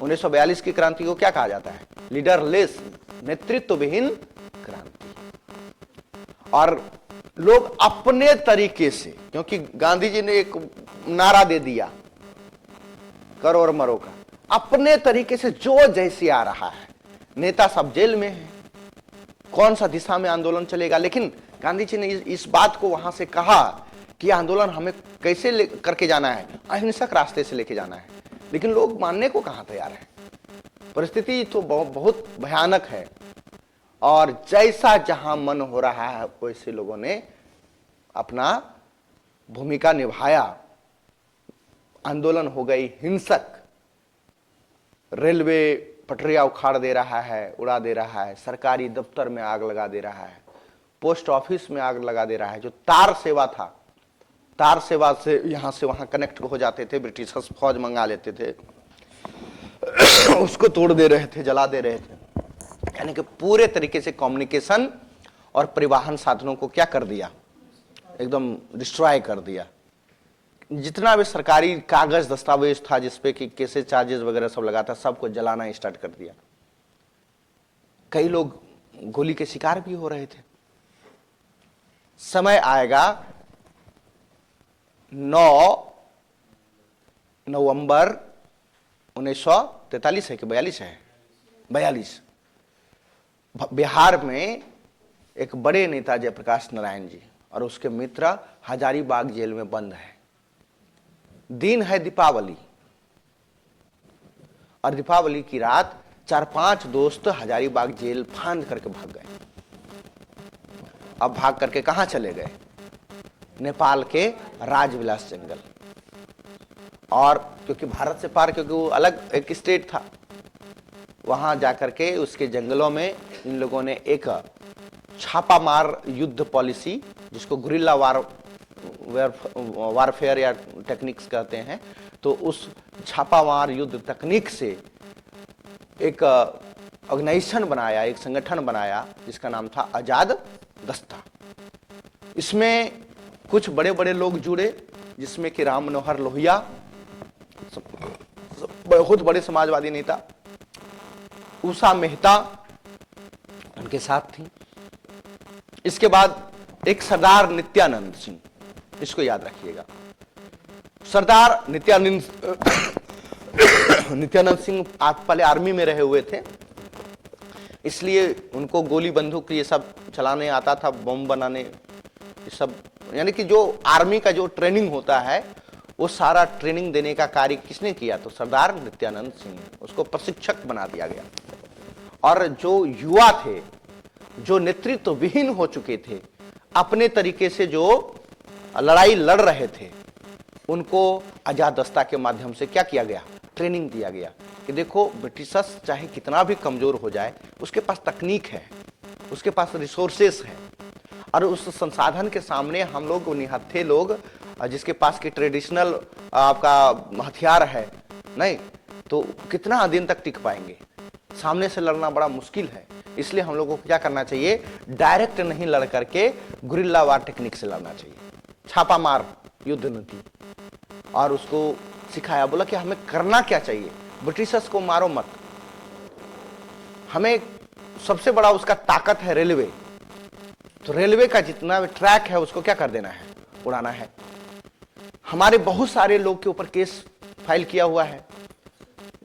1942 की क्रांति को क्या कहा जाता है? लीडरलेस, नेतृत्व विहीन क्रांति। और लोग अपने तरीके से, क्योंकि गांधी जी ने एक नारा दे दिया करो और मरो का, अपने तरीके से जो जैसे आ रहा है। नेता सब जेल में है, कौन सा दिशा में आंदोलन चलेगा? लेकिन गांधी जी ने इस बात को वहां से कहा कि आंदोलन हमें कैसे करके जाना है, अहिंसक रास्ते से लेके जाना है। लेकिन लोग मानने को कहां तैयार है। परिस्थिति तो बहुत भयानक है, और जैसा जहां मन हो रहा है वैसे लोगों ने अपना भूमिका निभाया। आंदोलन हो गई हिंसक, रेलवे पटरियां उखाड़ दे रहा है, उड़ा दे रहा है, सरकारी दफ्तर में आग लगा दे रहा है, पोस्ट ऑफिस में आग लगा दे रहा है। जो तार सेवा था, तार सेवा से यहां से वहां कनेक्ट हो जाते थे, ब्रिटिशर्स फौज मंगा लेते थे, उसको तोड़ दे रहे थे, जला दे रहे थे। यानी कि पूरे तरीके से कम्युनिकेशन और परिवहन साधनों को क्या कर दिया? एकदम डिस्ट्रॉय कर दिया। जितना भी सरकारी कागज दस्तावेज था जिसपे कि कैसे चार्जेस वगैरह सब लगा था, सबको जलाना स्टार्ट कर दिया। कई लोग गोली के शिकार भी हो रहे थे। समय आएगा 9 नवंबर 1943 है कि 42 है, 42, बिहार में एक बड़े नेता जयप्रकाश नारायण जी और उसके मित्र हजारीबाग जेल में बंद है। दिन है दीपावली, और दीपावली की रात 4-5 दोस्त हजारीबाग जेल फांद करके भाग गए। अब भाग करके कहां चले गए? नेपाल के राजविलास जंगल। और क्योंकि भारत से पार, क्योंकि वो अलग एक स्टेट था, वहां जाकर के उसके जंगलों में इन लोगों ने एक छापामार युद्ध पॉलिसी, जिसको गुरिल्ला वारफेयर या टेक्निक्स कहते हैं, तो उस छापामार युद्ध तकनीक से एक ऑर्गेनाइजेशन बनाया, एक संगठन बनाया जिसका नाम था आजाद दस्ता। इसमें कुछ बड़े बड़े लोग जुड़े, जिसमें कि राम मनोहर लोहिया बहुत बड़े समाजवादी नेता, उषा मेहता उनके साथ थी। इसके बाद एक सरदार नित्यानंद सिंह, इसको याद रखिएगा। सरदार नित्यानंद सिंह पहले आर्मी में रहे हुए थे, इसलिए उनको गोली बंदूक ये सब चलाने आता था, बम बनाने, ये सब, यानी कि जो आर्मी का जो ट्रेनिंग होता है वो सारा ट्रेनिंग देने का कार्य किसने किया? तो सरदार नित्यानंद सिंह, उसको प्रशिक्षक बना दिया गया। और जो युवा थे, जो नेतृत्व विहीन हो चुके थे, अपने तरीके से जो लड़ाई लड़ रहे थे, उनको आजाद दस्ता के माध्यम से क्या किया गया? ट्रेनिंग दिया गया कि देखो, ब्रिटिशर्स चाहे कितना भी कमजोर हो जाए, उसके पास तकनीक है, उसके पास रिसोर्सेस है, और उस संसाधन के सामने हम लोग निहत्थे लोग, जिसके पास की ट्रेडिशनल आपका हथियार है नहीं, तो कितना दिन तक टिक पाएंगे? सामने से लड़ना बड़ा मुश्किल है। इसलिए हम लोगों को क्या करना चाहिए? डायरेक्ट नहीं लड़ करके गुरिल्ला वार टेक्निक से लड़ना चाहिए, छापामार युद्ध नीति। और उसको सिखाया, बोला कि हमें करना क्या चाहिए? ब्रिटिशर्स को मारो मत, हमें सबसे बड़ा उसका ताकत है रेलवे, तो रेलवे का जितना भी ट्रैक है उसको क्या कर देना है? उड़ाना है। हमारे बहुत सारे लोग के ऊपर केस फाइल किया हुआ है,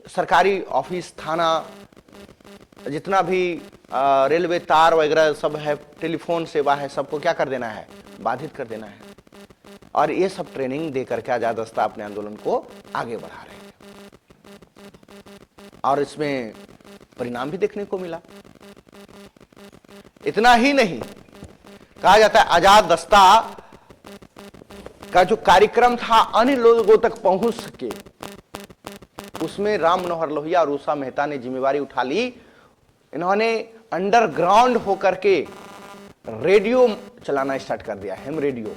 सरकारी ऑफिस, थाना, जितना भी रेलवे तार वगैरह सब है, टेलीफोन सेवा है, सबको क्या कर देना है? बाधित कर देना है। और ये सब ट्रेनिंग देकर के आजाद दस्ता अपने आंदोलन को आगे बढ़ा रहे थे, और इसमें परिणाम भी देखने को मिला। इतना ही नहीं, कहा जाता है आजाद दस्ता का जो कार्यक्रम था अन्य लोगों तक पहुंच सके, उसमें राम मनोहर लोहिया और उषा मेहता ने जिम्मेवारी उठा ली। इन्होंने अंडरग्राउंड होकर के रेडियो चलाना स्टार्ट कर दिया, हेम रेडियो,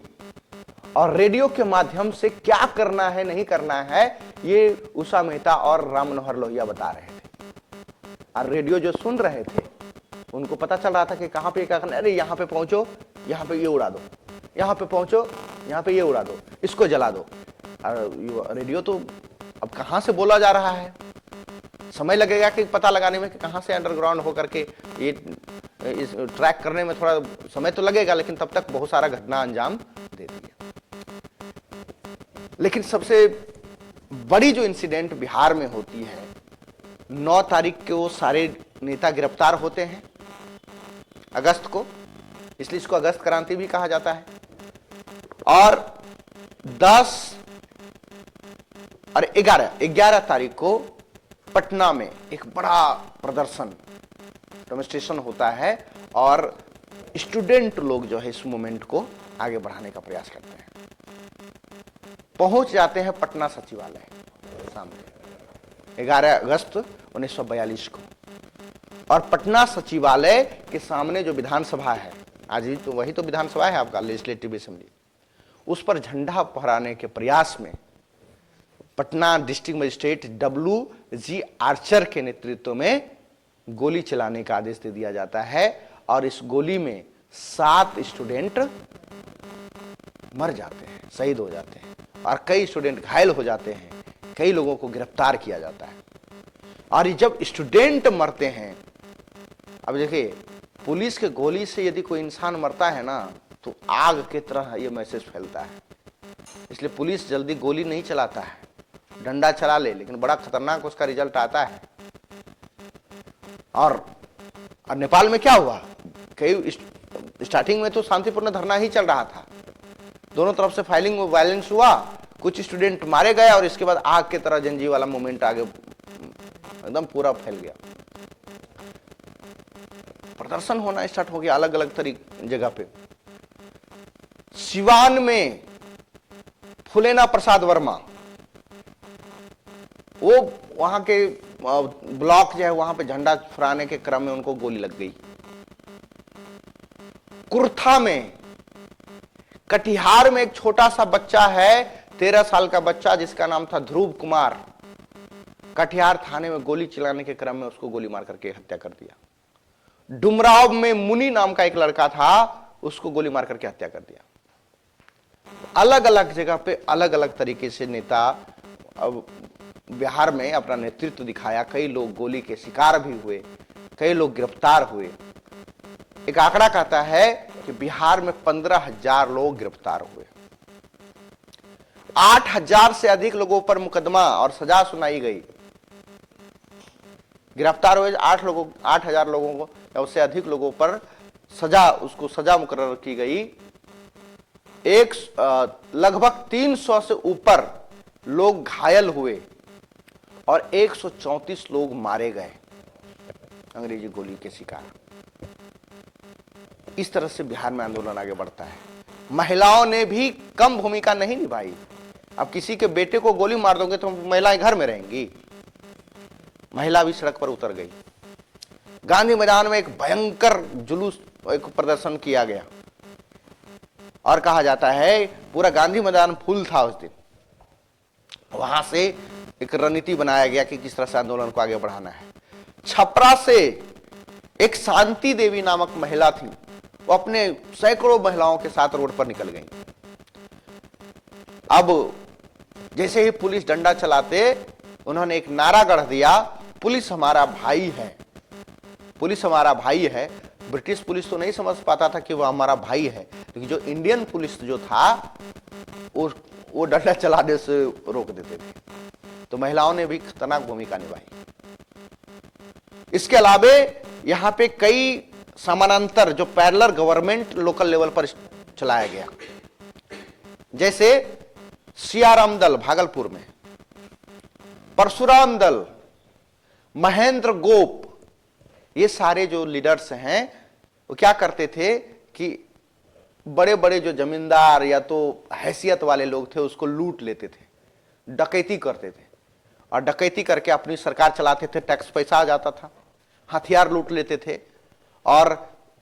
और रेडियो के माध्यम से क्या करना है नहीं करना है ये उषा मेहता और राम मनोहर लोहिया बता रहे थे। और रेडियो जो सुन रहे थे उनको पता चल रहा था कि कहां पे क्या करना है। अरे यहां पे पहुंचो, यहां पे ये उड़ा दो, यहां पे पहुंचो, यहां पे ये उड़ा दो, इसको जला दो। और रेडियो तो अब कहां से बोला जा रहा है, समय लगेगा कि पता लगाने में कि कहां से अंडरग्राउंड होकर के ये इस ट्रैक करने में थोड़ा समय तो लगेगा, लेकिन तब तक बहुत सारा घटना अंजाम दे दिया। लेकिन सबसे बड़ी जो इंसिडेंट बिहार में होती है, 9 तारीख के वो सारे नेता गिरफ्तार होते हैं अगस्त को, इसलिए इसको अगस्त क्रांति भी कहा जाता है। और 10 और 11 तारीख को पटना में एक बड़ा प्रदर्शन, डेमोन्स्ट्रेशन होता है, और स्टूडेंट लोग जो है इस मूवमेंट को आगे बढ़ाने का प्रयास करते हैं। पहुंच जाते हैं पटना सचिवालय सामने 11 अगस्त 1942 को, और पटना सचिवालय के सामने जो विधानसभा है, आज भी तो वही तो विधानसभा है आपका, लेजिस्लेटिव असेंबली, उस पर झंडा फहराने के प्रयास में Patna district magistrate WG Archer के नेतृत्व में गोली चलाने का आदेश दे दिया जाता है, और इस गोली में 7 स्टूडेंट मर जाते हैं, शहीद हो जाते हैं, और कई स्टूडेंट घायल हो जाते हैं, कई लोगों को गिरफ्तार किया जाता है। और जब स्टूडेंट मरते हैं, अब देखिए, पुलिस के गोली से यदि कोई इंसान मरता है ना, तो आग की तरह यह मैसेज फैलता है। इसलिए पुलिस जल्दी गोली नहीं चलाता है, डंडा चला ले, लेकिन बड़ा खतरनाक उसका रिजल्ट आता है। और नेपाल में क्या हुआ, कई स्टार्टिंग में तो शांतिपूर्ण धरना ही चल रहा था, दोनों तरफ से फाइलिंग वायलेंस हुआ, कुछ स्टूडेंट मारे गए और इसके बाद आग की तरह जनजीव वाला मूवमेंट आगे एकदम पूरा फैल गया। प्रदर्शन होना स्टार्ट हो गया अलग अलग तरीके जगह पे। सिवान में फुलेना प्रसाद वर्मा, वो वहां के ब्लॉक जो है वहां पे झंडा फहराने के क्रम में उनको गोली लग गई। कुर्था में, कटिहार में एक छोटा सा बच्चा है, 13 साल का बच्चा जिसका नाम था ध्रुव कुमार, कटिहार थाने में गोली चलाने के क्रम में उसको गोली मार करके हत्या कर दिया। डुमराव में मुनि नाम का एक लड़का था, उसको गोली मार करके हत्या कर दिया। अलग अलग जगह पे अलग अलग तरीके से नेता अब बिहार में अपना नेतृत्व दिखाया। कई लोग गोली के शिकार भी हुए, कई लोग गिरफ्तार हुए। एक आंकड़ा कहता है कि बिहार में 15,000 लोग गिरफ्तार हुए, 8,000 से अधिक लोगों पर मुकदमा और सजा सुनाई गई। गिरफ्तार हुए 8,000 लोगों को या उससे अधिक लोगों पर सजा मुकर्रर की गई। लगभग 300 से ऊपर लोग घायल हुए और 134 लोग मारे गए अंग्रेजी गोली के शिकार। इस तरह से बिहार में आंदोलन आगे बढ़ता है। महिलाओं ने भी कम भूमिका नहीं निभाई। अब किसी के बेटे को गोली मार दोगे तो महिलाएं घर में रहेंगी, महिला भी सड़क पर उतर गई। गांधी मैदान में एक भयंकर जुलूस, एक प्रदर्शन किया गया और कहा जाता है पूरा गांधी मैदान फुल था उस दिन। वहां से एक रणनीति बनाया गया कि किस तरह से आंदोलन को आगे बढ़ाना है। छपरा से एक शांति देवी नामक महिला थी, वो अपने सैकड़ों महिलाओं के साथ रोड पर निकल गई। अब जैसे ही पुलिस डंडा चलाते उन्होंने एक नारा गढ़ दिया, पुलिस हमारा भाई है, पुलिस हमारा भाई है। ब्रिटिश पुलिस तो नहीं समझ पाता था कि वो हमारा भाई है, लेकिन जो इंडियन पुलिस जो था वो डंडा चलाने से रोक देते थे। तो महिलाओं ने भी खतरनाक भूमिका निभाई। इसके अलावे यहां पे कई समानांतर जो पैरेलल गवर्नमेंट लोकल लेवल पर चलाया गया, जैसे सियाराम दल भागलपुर में, परशुराम दल, महेंद्र गोप, ये सारे जो लीडर्स हैं वो क्या करते थे कि बड़े बड़े जो जमींदार या तो हैसियत वाले लोग थे उसको लूट लेते थे, डकैती करते थे और डकैती करके अपनी सरकार चलाते थे। टैक्स पैसा आ जाता था, हथियार लूट लेते थे और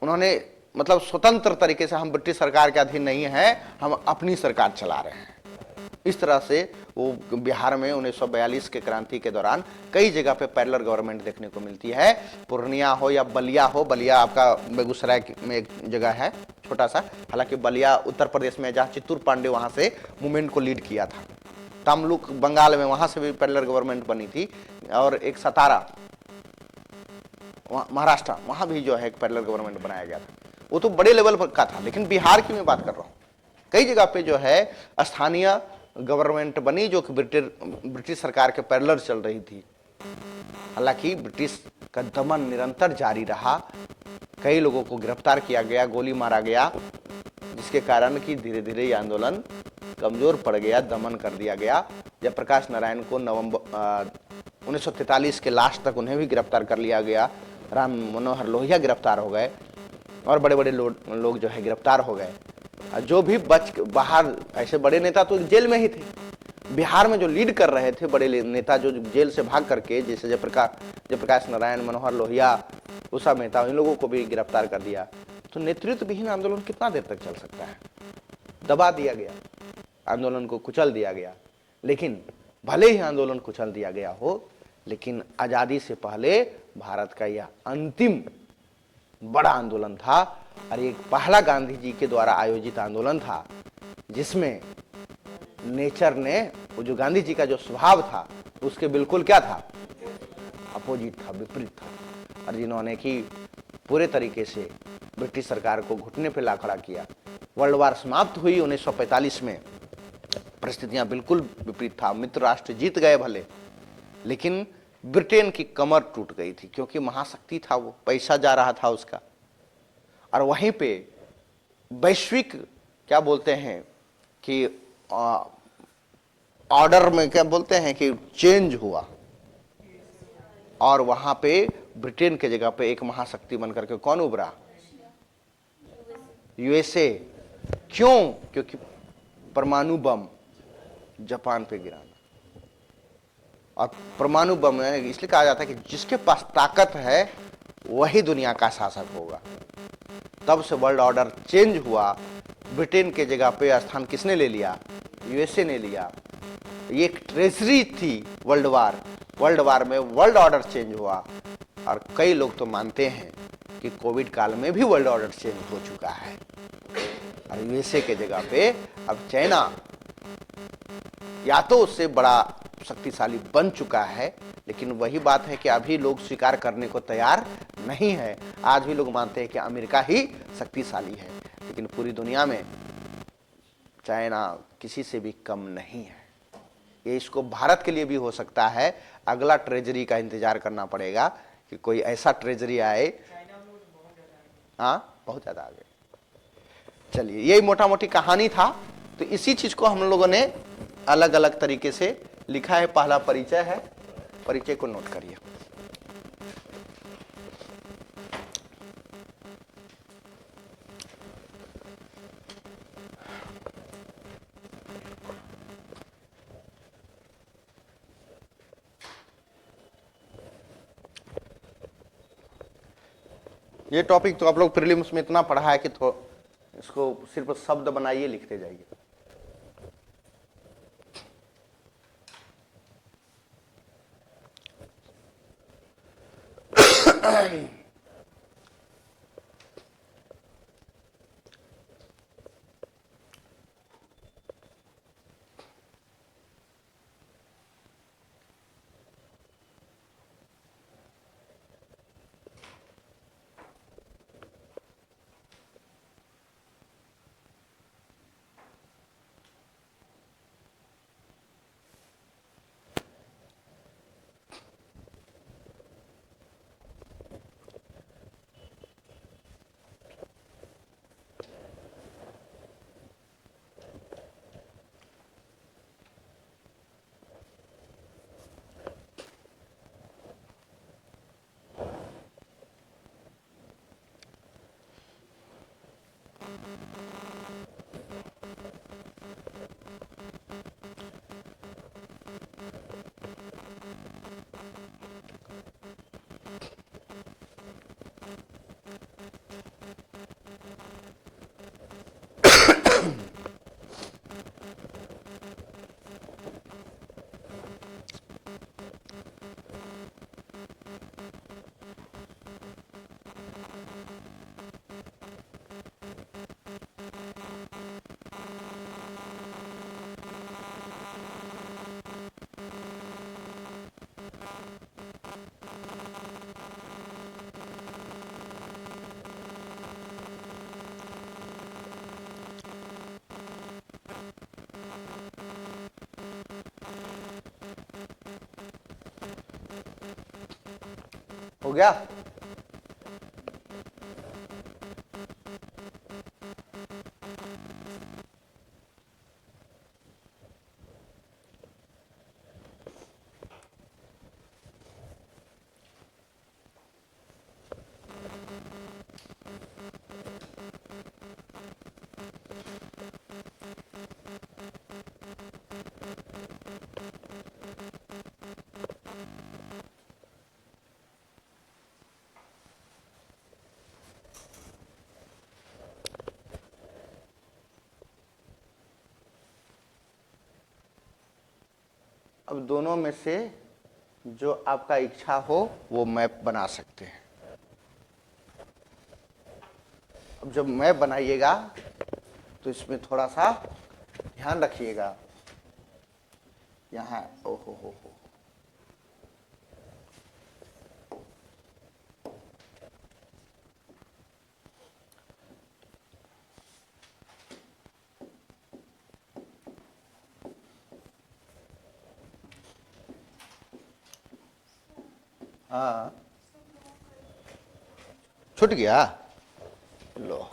उन्होंने मतलब स्वतंत्र तरीके से हम ब्रिटिश सरकार के अधीन नहीं हैं, हम अपनी सरकार चला रहे हैं। इस तरह से वो बिहार में 1942 के क्रांति के दौरान कई जगह पे पैरेलल गवर्नमेंट देखने को मिलती है। पूर्णिया हो या बलिया हो, बलिया आपका बेगूसराय में एक जगह है छोटा सा, हालांकि बलिया उत्तर प्रदेश में जहाँ चित्तूर पांडे वहां से मूवमेंट को लीड किया था। तमलुक बंगाल में, वहां से भी पैरेलल गवर्नमेंट बनी थी। और एक सतारा महाराष्ट्र, वहां भी जो है एक पैरेलल गवर्नमेंट बनाया गया था। वो तो बड़े लेवल पर का था, लेकिन बिहार की मैं बात कर रहा हूँ। कई जगह पे जो है स्थानीय गवर्नमेंट बनी जो कि ब्रिटिश सरकार के पैरेलल चल रही थी। हालांकि ब्रिटिश का दमन निरंतर जारी रहा, कई लोगों को गिरफ्तार किया गया, गोली मारा गया, जिसके कारण कि धीरे धीरे ये आंदोलन कमजोर पड़ गया, दमन कर दिया गया। जयप्रकाश नारायण को नवंबर 1943 के लास्ट तक उन्हें भी गिरफ्तार कर लिया गया। राम मनोहर लोहिया गिरफ्तार हो गए और बड़े बड़े लोग जो है गिरफ्तार हो गए। जो भी बाहर ऐसे बड़े नेता तो जेल में ही थे। बिहार में जो लीड कर रहे थे बड़े नेता जो जेल से भाग करके, जैसे जयप्रकाश नारायण, मनोहर लोहिया, उषा मेहता, इन लोगों को भी गिरफ्तार कर दिया। तो नेतृत्व विहीन आंदोलन कितना देर तक चल सकता है? दबा दिया गया, आंदोलन को कुचल दिया गया। लेकिन भले ही आंदोलन कुचल दिया गया हो, लेकिन आजादी से पहले भारत का यह अंतिम बड़ा आंदोलन था और एक पहला गांधी जी के द्वारा आयोजित आंदोलन था, जिसमें नेचर ने, वो जो गांधी जी का जो स्वभाव था उसके बिल्कुल क्या था, अपोजिट था, विपरीत था। और जिन्होंने कि पूरे तरीके से ब्रिटिश सरकार को घुटने पे ला खड़ा किया। वर्ल्ड वार समाप्त हुई 1945 में। परिस्थितियां बिल्कुल विपरीत था। मित्र राष्ट्र जीत गए भले, लेकिन ब्रिटेन की कमर टूट गई थी, क्योंकि महाशक्ति था वो, पैसा जा रहा था उसका। और वहीं पे वैश्विक क्या बोलते हैं कि ऑर्डर में क्या बोलते हैं कि चेंज हुआ, और वहां पे ब्रिटेन के जगह पे एक महाशक्ति बनकर के कौन उभरा? यूएसए। क्यों? क्योंकि परमाणु बम जापान पे गिराना। और परमाणु बम इसलिए कहा जाता है कि जिसके पास ताकत है वही दुनिया का शासक होगा। तब से वर्ल्ड ऑर्डर चेंज हुआ। ब्रिटेन के जगह पे स्थान किसने ले लिया? यूएसए ने लिया। ये एक ट्रेजरी थी वर्ल्ड वार में वर्ल्ड ऑर्डर चेंज हुआ। और कई लोग तो मानते हैं कि कोविड काल में भी वर्ल्ड ऑर्डर चेंज हो चुका है, और यूएसए के जगह पे अब चाइना या तो उससे बड़ा शक्तिशाली बन चुका है, लेकिन वही बात है कि अभी लोग स्वीकार करने को तैयार नहीं है। आज भी लोग मानते हैं कि अमेरिका ही शक्तिशाली है, लेकिन पूरी दुनिया में चाइना किसी से भी कम नहीं है। ये इसको भारत के लिए भी हो सकता है। अगला ट्रेजरी का इंतजार करना पड़ेगा कि कोई ऐसा ट्रेजरी आए। हाँ, बहुत ज्यादा आगे। चलिए, यही मोटा मोटी कहानी था। तो इसी चीज को हम लोगों ने अलग अलग तरीके से लिखा है। पहला परिचय है, परिचय को नोट करिए। ये टॉपिक तो आप लोग प्रीलिम्स में इतना पढ़ा है कि इसको सिर्फ शब्द बनाइए, लिखते जाइए। हो गया? अब दोनों में से जो आपका इच्छा हो वो मैप बना सकते हैं। अब जब मैप बनाइएगा तो इसमें थोड़ा सा ध्यान रखिएगा। यहाँ ओहो हो हाँ, छूट गया। लो,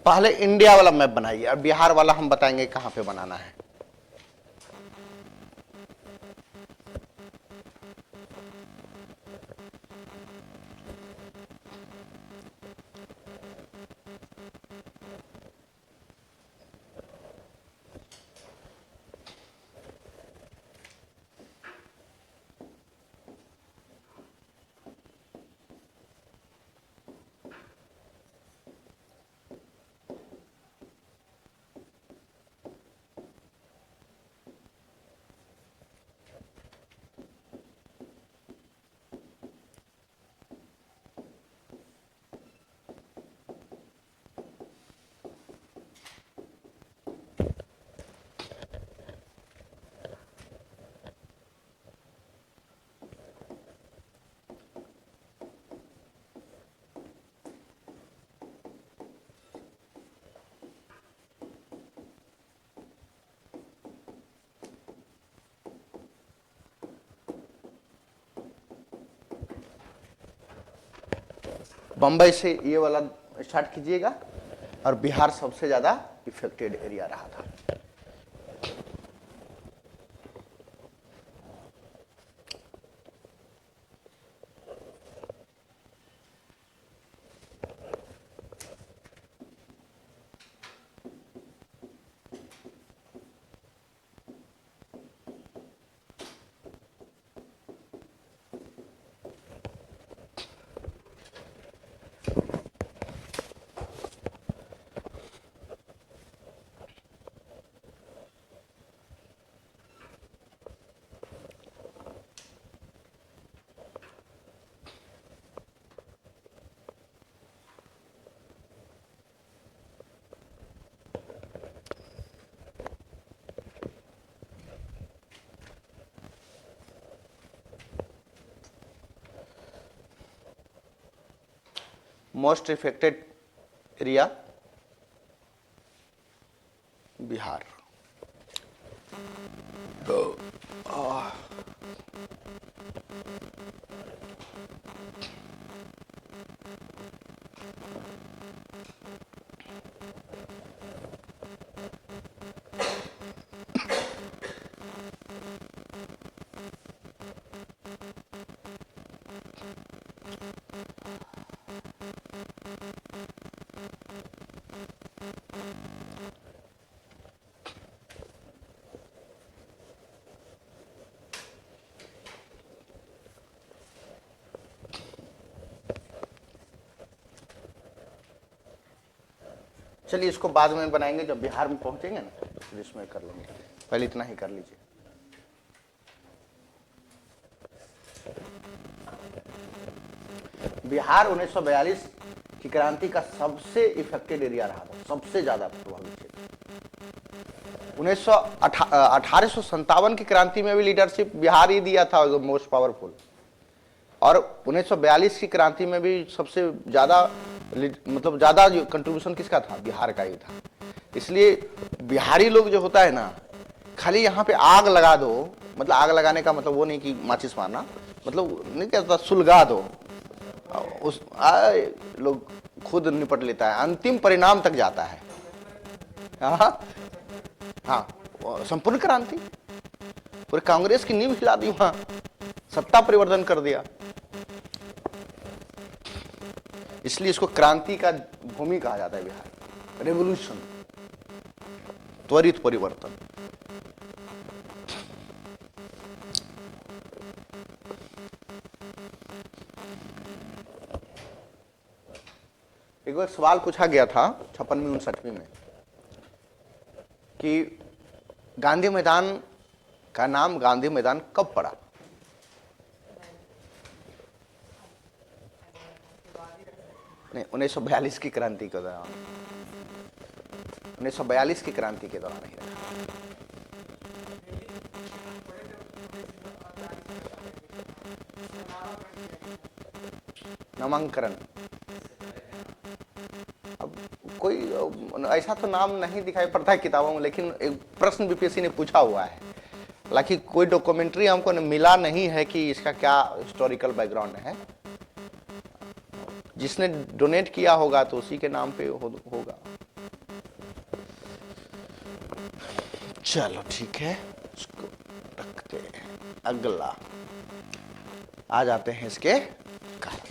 पहले इंडिया वाला मैप बनाइए और बिहार वाला हम बताएंगे कहां पे बनाना है। बंबई से ये वाला स्टार्ट कीजिएगा और बिहार सबसे ज्यादा इफेक्टेड एरिया रहा था। Most affected area Bihar. चलिए इसको बाद में बनाएंगे, जब बिहार में पहुंचेंगे ना तो फिर इसमें कर लेंगे, पहले इतना ही कर लीजिए। बिहार 1942 की क्रांति का सबसे इफेक्टेड एरिया रहा था, सबसे ज्यादा प्रभावित क्षेत्र। 1857 की क्रांति में भी लीडरशिप बिहार ही दिया था, मोस्ट पावरफुल। और 1942 की क्रांति में भी सबसे ज्यादा मतलब ज्यादा कंट्रीब्यूशन किसका था? बिहार का ही था। इसलिए बिहारी लोग जो होता है ना, खाली यहाँ पे आग लगा दो, मतलब आग लगाने का मतलब वो नहीं कि माचिस मारना, मतलब नहीं कहता सुलगा दो, उस लोग खुद निपट लेता है, अंतिम परिणाम तक जाता है। हाँ हाँ, संपूर्ण क्रांति पूरे कांग्रेस की नींव हिला दी, वहां सत्ता परिवर्तन कर दिया। इसलिए इसको क्रांति का भूमि कहा जाता है बिहार, रेवोल्यूशन, त्वरित परिवर्तन। एक बार सवाल पूछा गया था 56वीं 59वीं में कि गांधी मैदान का नाम गांधी मैदान कब पड़ा? नहीं, 1942 की क्रांति के दौरान, 1942 की क्रांति के दौरान ही रखा। नामांकन, अब कोई ऐसा तो नाम नहीं दिखाई पड़ता है किताबों में, लेकिन एक प्रश्न बीपीएससी ने पूछा हुआ है। हालांकि कोई डॉक्यूमेंट्री हमको मिला नहीं है कि इसका क्या हिस्टोरिकल बैकग्राउंड है। जिसने डोनेट किया होगा तो उसी के नाम पे होगा। चलो ठीक है, उसको रखते हैं। अगला आ जाते हैं इसके कारण।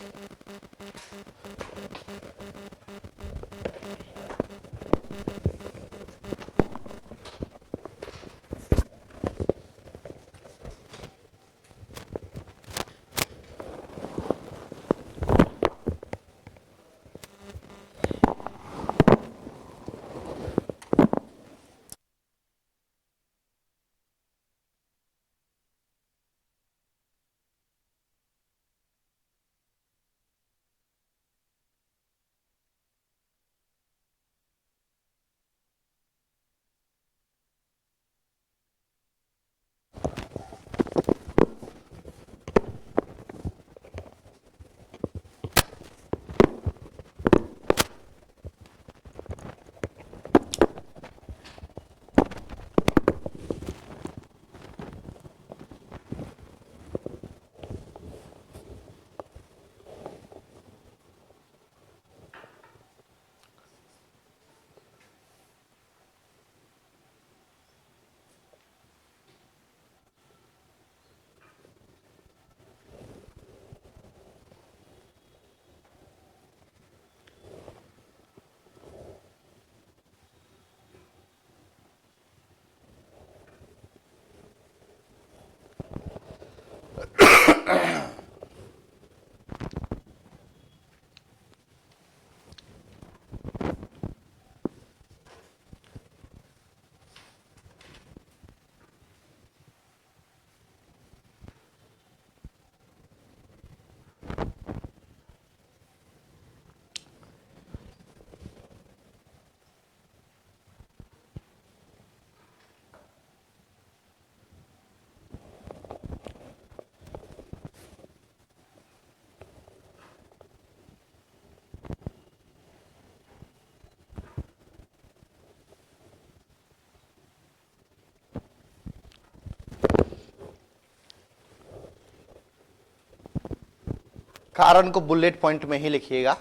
कारण को बुलेट पॉइंट में ही लिखिएगा।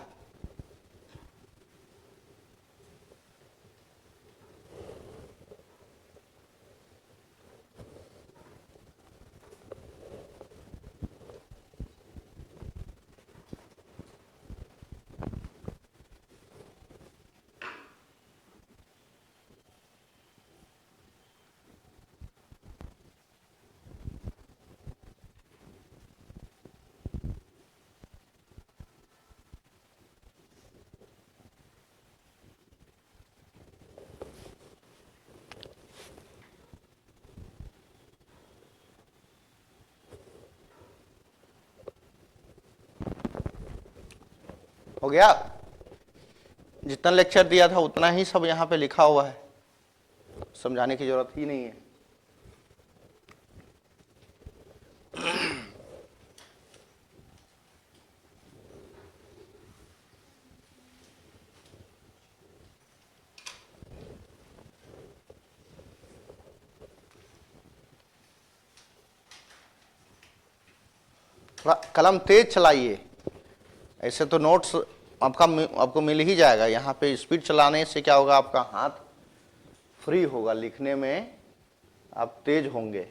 हो गया? जितना लेक्चर दिया था उतना ही सब यहाँ पे लिखा हुआ है, समझाने की जरूरत ही नहीं है। थोड़ा कलम तेज चलाइए, ऐसे तो नोट्स आपको मिल ही जाएगा। यहाँ पे स्पीड चलाने से क्या होगा, आपका हाथ फ्री होगा, लिखने में आप तेज होंगे।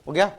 हो गया।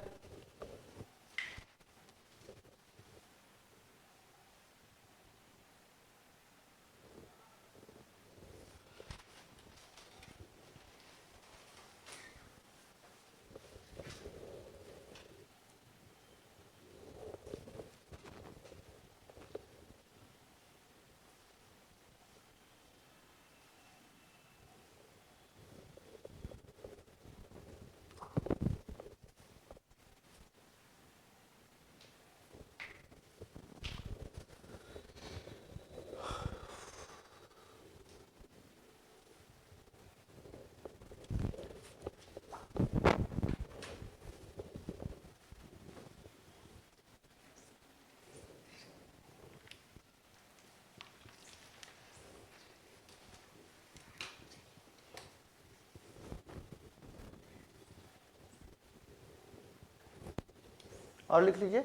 और लिख लीजिए।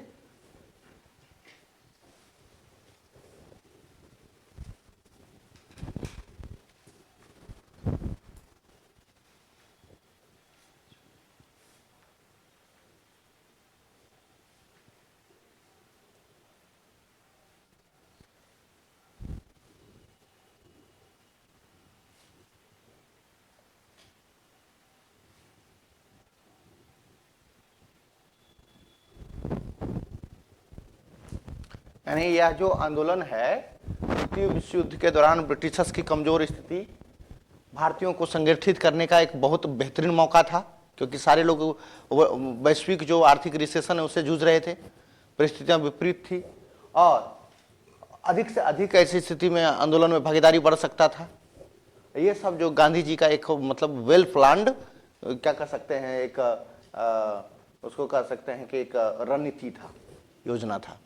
यानी यह जो आंदोलन है, द्वितीय विश्व युद्ध के दौरान ब्रिटिशर्स की कमजोर स्थिति भारतीयों को संगठित करने का एक बहुत बेहतरीन मौका था, क्योंकि सारे लोग वैश्विक जो आर्थिक रिसेशन है उससे जूझ रहे थे, परिस्थितियां विपरीत थी और अधिक से अधिक ऐसी स्थिति में आंदोलन में भागीदारी बढ़ सकता था। ये सब जो गांधी जी का एक मतलब वेल प्लान्ड क्या कह सकते हैं, एक उसको कह सकते हैं कि एक रणनीति था, योजना था।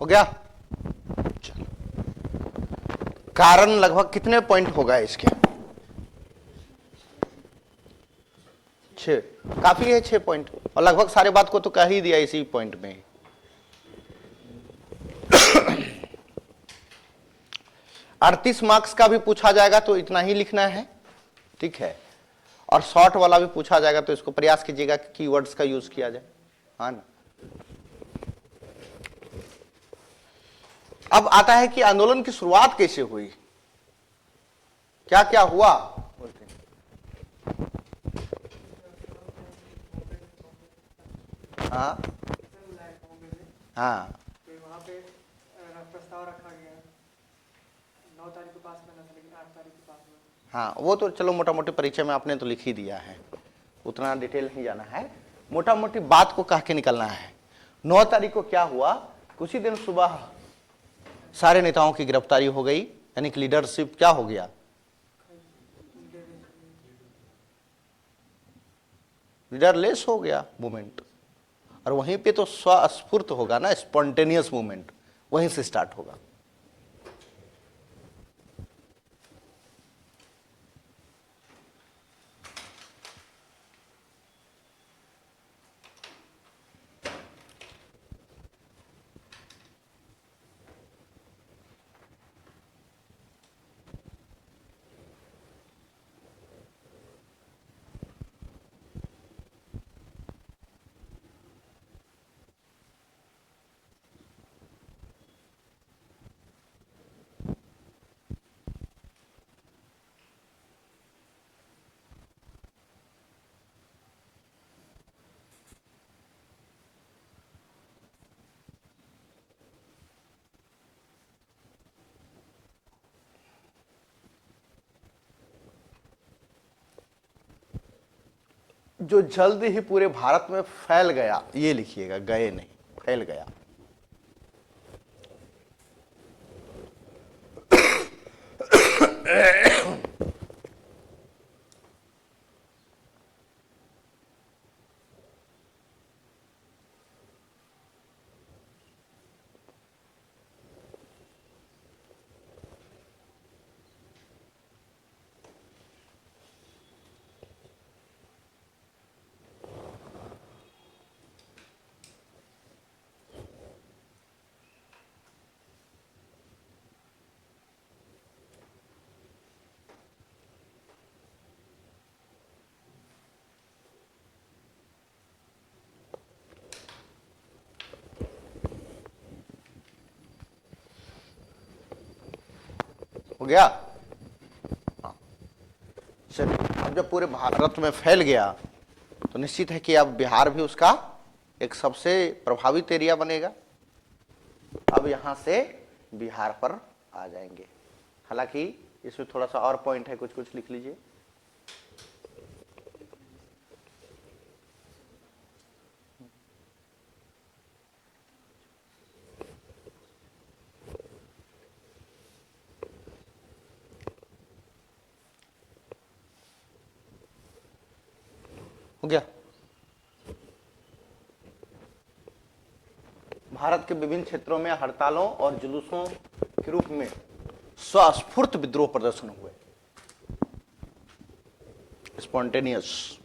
हो गया। चलो, कारण लगभग कितने पॉइंट होगा इसके? 6। काफी है 6 पॉइंट, और लगभग सारे बात को तो कह ही दिया इसी पॉइंट में। 38 मार्क्स का भी पूछा जाएगा तो इतना ही लिखना है, ठीक है। और शॉर्ट वाला भी पूछा जाएगा तो इसको प्रयास कीजिएगा कि कीवर्ड्स का यूज किया जाए, हाँ ना। अब आता है कि आंदोलन की शुरुआत कैसे हुई, क्या क्या हुआ बोलते हैं। हाँ हाँ, वहाँ पे प्रस्ताव रखा गया 9 तारीख को पास करना था, लेकिन 8 तारीख को पास हुआ। हाँ वो तो चलो मोटा मोटी परिचय में आपने तो लिख ही दिया है, उतना डिटेल नहीं जाना है, मोटा मोटी बात को कह के निकलना है। 9 तारीख को क्या हुआ, कुछ ही दिन सुबह सारे नेताओं की गिरफ्तारी हो गई, यानी कि लीडरशिप क्या हो गया, लीडरलेस हो गया मूवमेंट। और वहीं पे तो स्वस्फूर्त होगा ना, स्पॉन्टेनियस मूवमेंट वहीं से स्टार्ट होगा। जो जल्द ही पूरे भारत में फैल गया, ये लिखिएगा, गए नहीं, फैल गया। हो गया। हाँ, चलिए अब जब पूरे भारत में फैल गया तो निश्चित है कि अब बिहार भी उसका एक सबसे प्रभावित एरिया बनेगा। अब यहां से बिहार पर आ जाएंगे। हालांकि इसमें थोड़ा सा और पॉइंट है, कुछ कुछ लिख लीजिए। हो गया। भारत के विभिन्न क्षेत्रों में हड़तालों और जुलूसों के रूप में स्वस्फूर्त विद्रोह प्रदर्शन हुए, स्पॉन्टेनियस।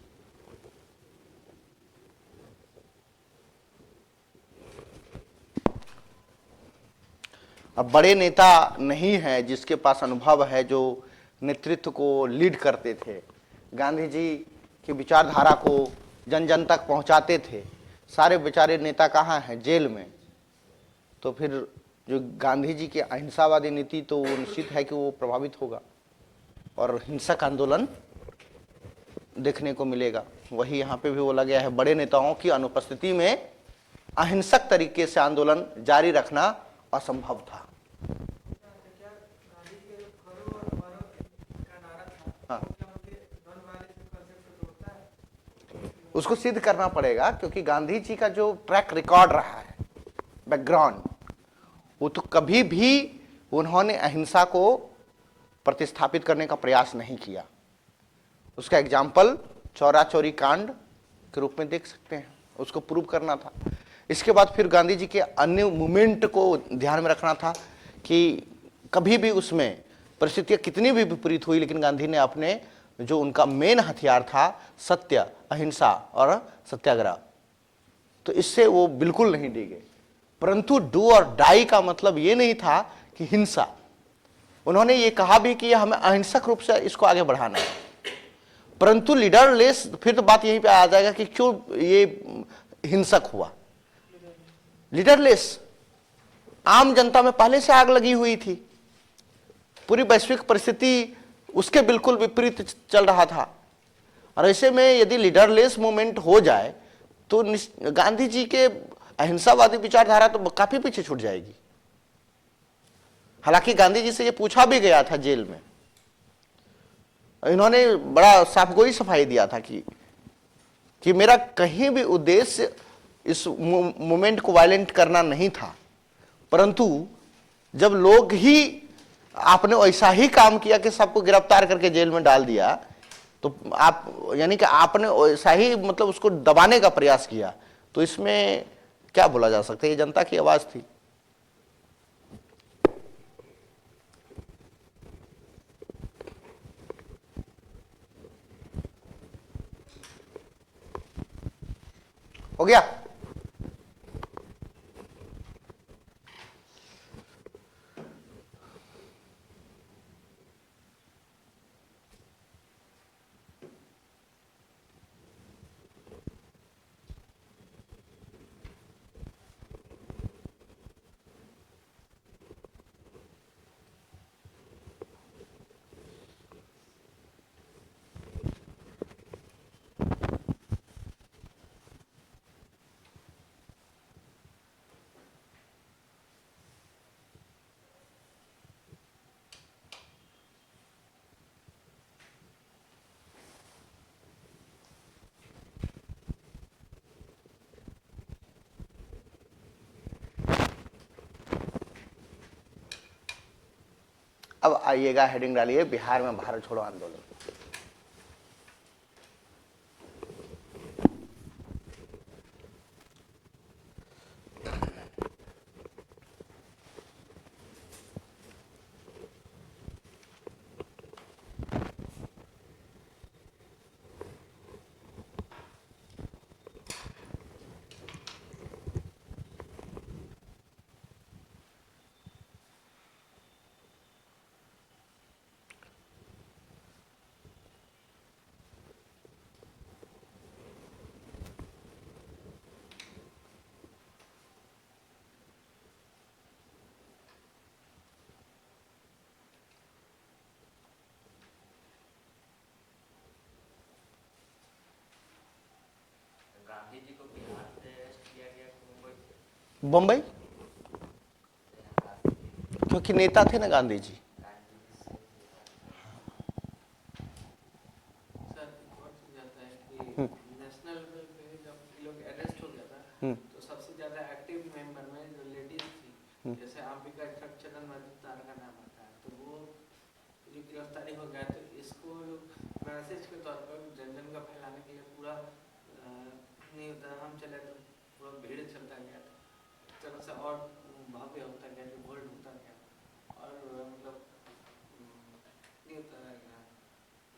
अब बड़े नेता नहीं है जिसके पास अनुभव है, जो नेतृत्व को लीड करते थे, गांधी जी की विचारधारा को जन जन तक पहुंचाते थे। सारे बेचारे नेता कहाँ हैं? जेल में। तो फिर जो गांधी जी की अहिंसावादी नीति, तो वो निश्चित है कि वो प्रभावित होगा और हिंसक आंदोलन देखने को मिलेगा। वही यहाँ पे भी बोला गया है, बड़े नेताओं की अनुपस्थिति में अहिंसक तरीके से आंदोलन जारी रखना असंभव था। क्या गांधी के जो करो और मरो का नारा था, हाँ, क्या उनके नॉन वायलेंस के कॉन्सेप्ट को तोड़ता है? उसको सिद्ध करना पड़ेगा, क्योंकि गांधी जी का जो ट्रैक रिकॉर्ड रहा है, बैकग्राउंड, वो तो कभी भी उन्होंने अहिंसा को प्रतिस्थापित करने का प्रयास नहीं किया। उसका एग्जाम्पल चौरा चौरी कांड के रूप में देख सकते हैं, उसको प्रूव करना था। इसके बाद फिर गांधी जी के अन्य मूवमेंट को ध्यान में रखना था कि कभी भी उसमें परिस्थितियां कितनी भी विपरीत हुई, लेकिन गांधी ने अपने जो उनका मेन हथियार था, सत्य, अहिंसा और सत्याग्रह, तो इससे वो बिल्कुल नहीं डिगे। परंतु डू और डाई का मतलब ये नहीं था कि हिंसा। उन्होंने ये कहा भी कि हमें अहिंसक रूप से इसको आगे बढ़ाना है, परंतु लीडरलेस। फिर तो बात यहीं पे आ जाएगा कि क्यों ये हिंसक हुआ। लीडरलेस, आम जनता में पहले से आग लगी हुई थी, पूरी वैश्विक परिस्थिति उसके बिल्कुल विपरीत चल रहा था, और ऐसे में यदि लीडरलेस मूवमेंट हो जाए तो गांधी जी के अहिंसावादी विचारधारा तो काफी पीछे छूट जाएगी। हालांकि गांधी जी से ये पूछा भी गया था जेल में, इन्होंने बड़ा साफगोई सफाई दिया था कि मेरा कहीं भी उद्देश्य इस मूवमेंट को वायलेंट करना नहीं था, परंतु जब लोग ही, आपने वैसा ही काम किया कि सबको गिरफ्तार करके जेल में डाल दिया, तो आप यानी कि आपने वैसा ही मतलब उसको दबाने का प्रयास किया, तो इसमें क्या बोला जा सकता है? ये जनता की आवाज थी। हो गया। अब आइएगा, हेडिंग डालिए, बिहार में भारत छोड़ो आंदोलन। बम्बई, क्योंकि नेता थे ना गांधी जी। सर एक और चीज आता है कि नेशनल लेवल पे जब ये लोग अरेस्ट हो गया था तो सबसे ज्यादा एक्टिव मेंबर में जो लेडीज थी, जैसे अंबिका चरण महतो का नाम आता है, तो वो जो गिरफ्तारी हो गया, तो इसको मैसेज के तौर पर जन जन का फैलाने के लिए पूरा नहीं होता, हम चले तो पूरा भीड़ चलता गया, एक तरह से और भव्य होता गया, जो बोल्ड होता गया, और मतलब नहीं होता गया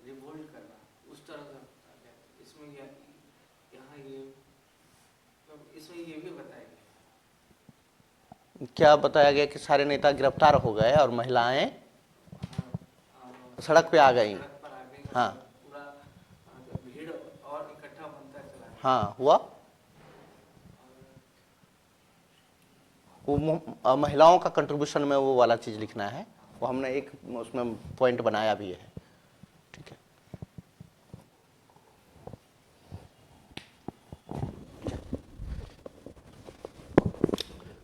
रिवोल्ट करना, उस तरह से होता गया। इसमें यहाँ ये मतलब इसमें ये भी बताया गया। क्या बताया गया कि सारे नेता गिरफ्तार हो गए और महिलाएं सड़क पे आ गई। सड़क पर आ गई, हाँ पूरा भीड़ और इकट्ठा बनता चला गया। हाँ हुआ। वो महिलाओं का कंट्रीब्यूशन में वो वाला चीज लिखना है, वो हमने एक उसमें पॉइंट बनाया भी है। ठीक है,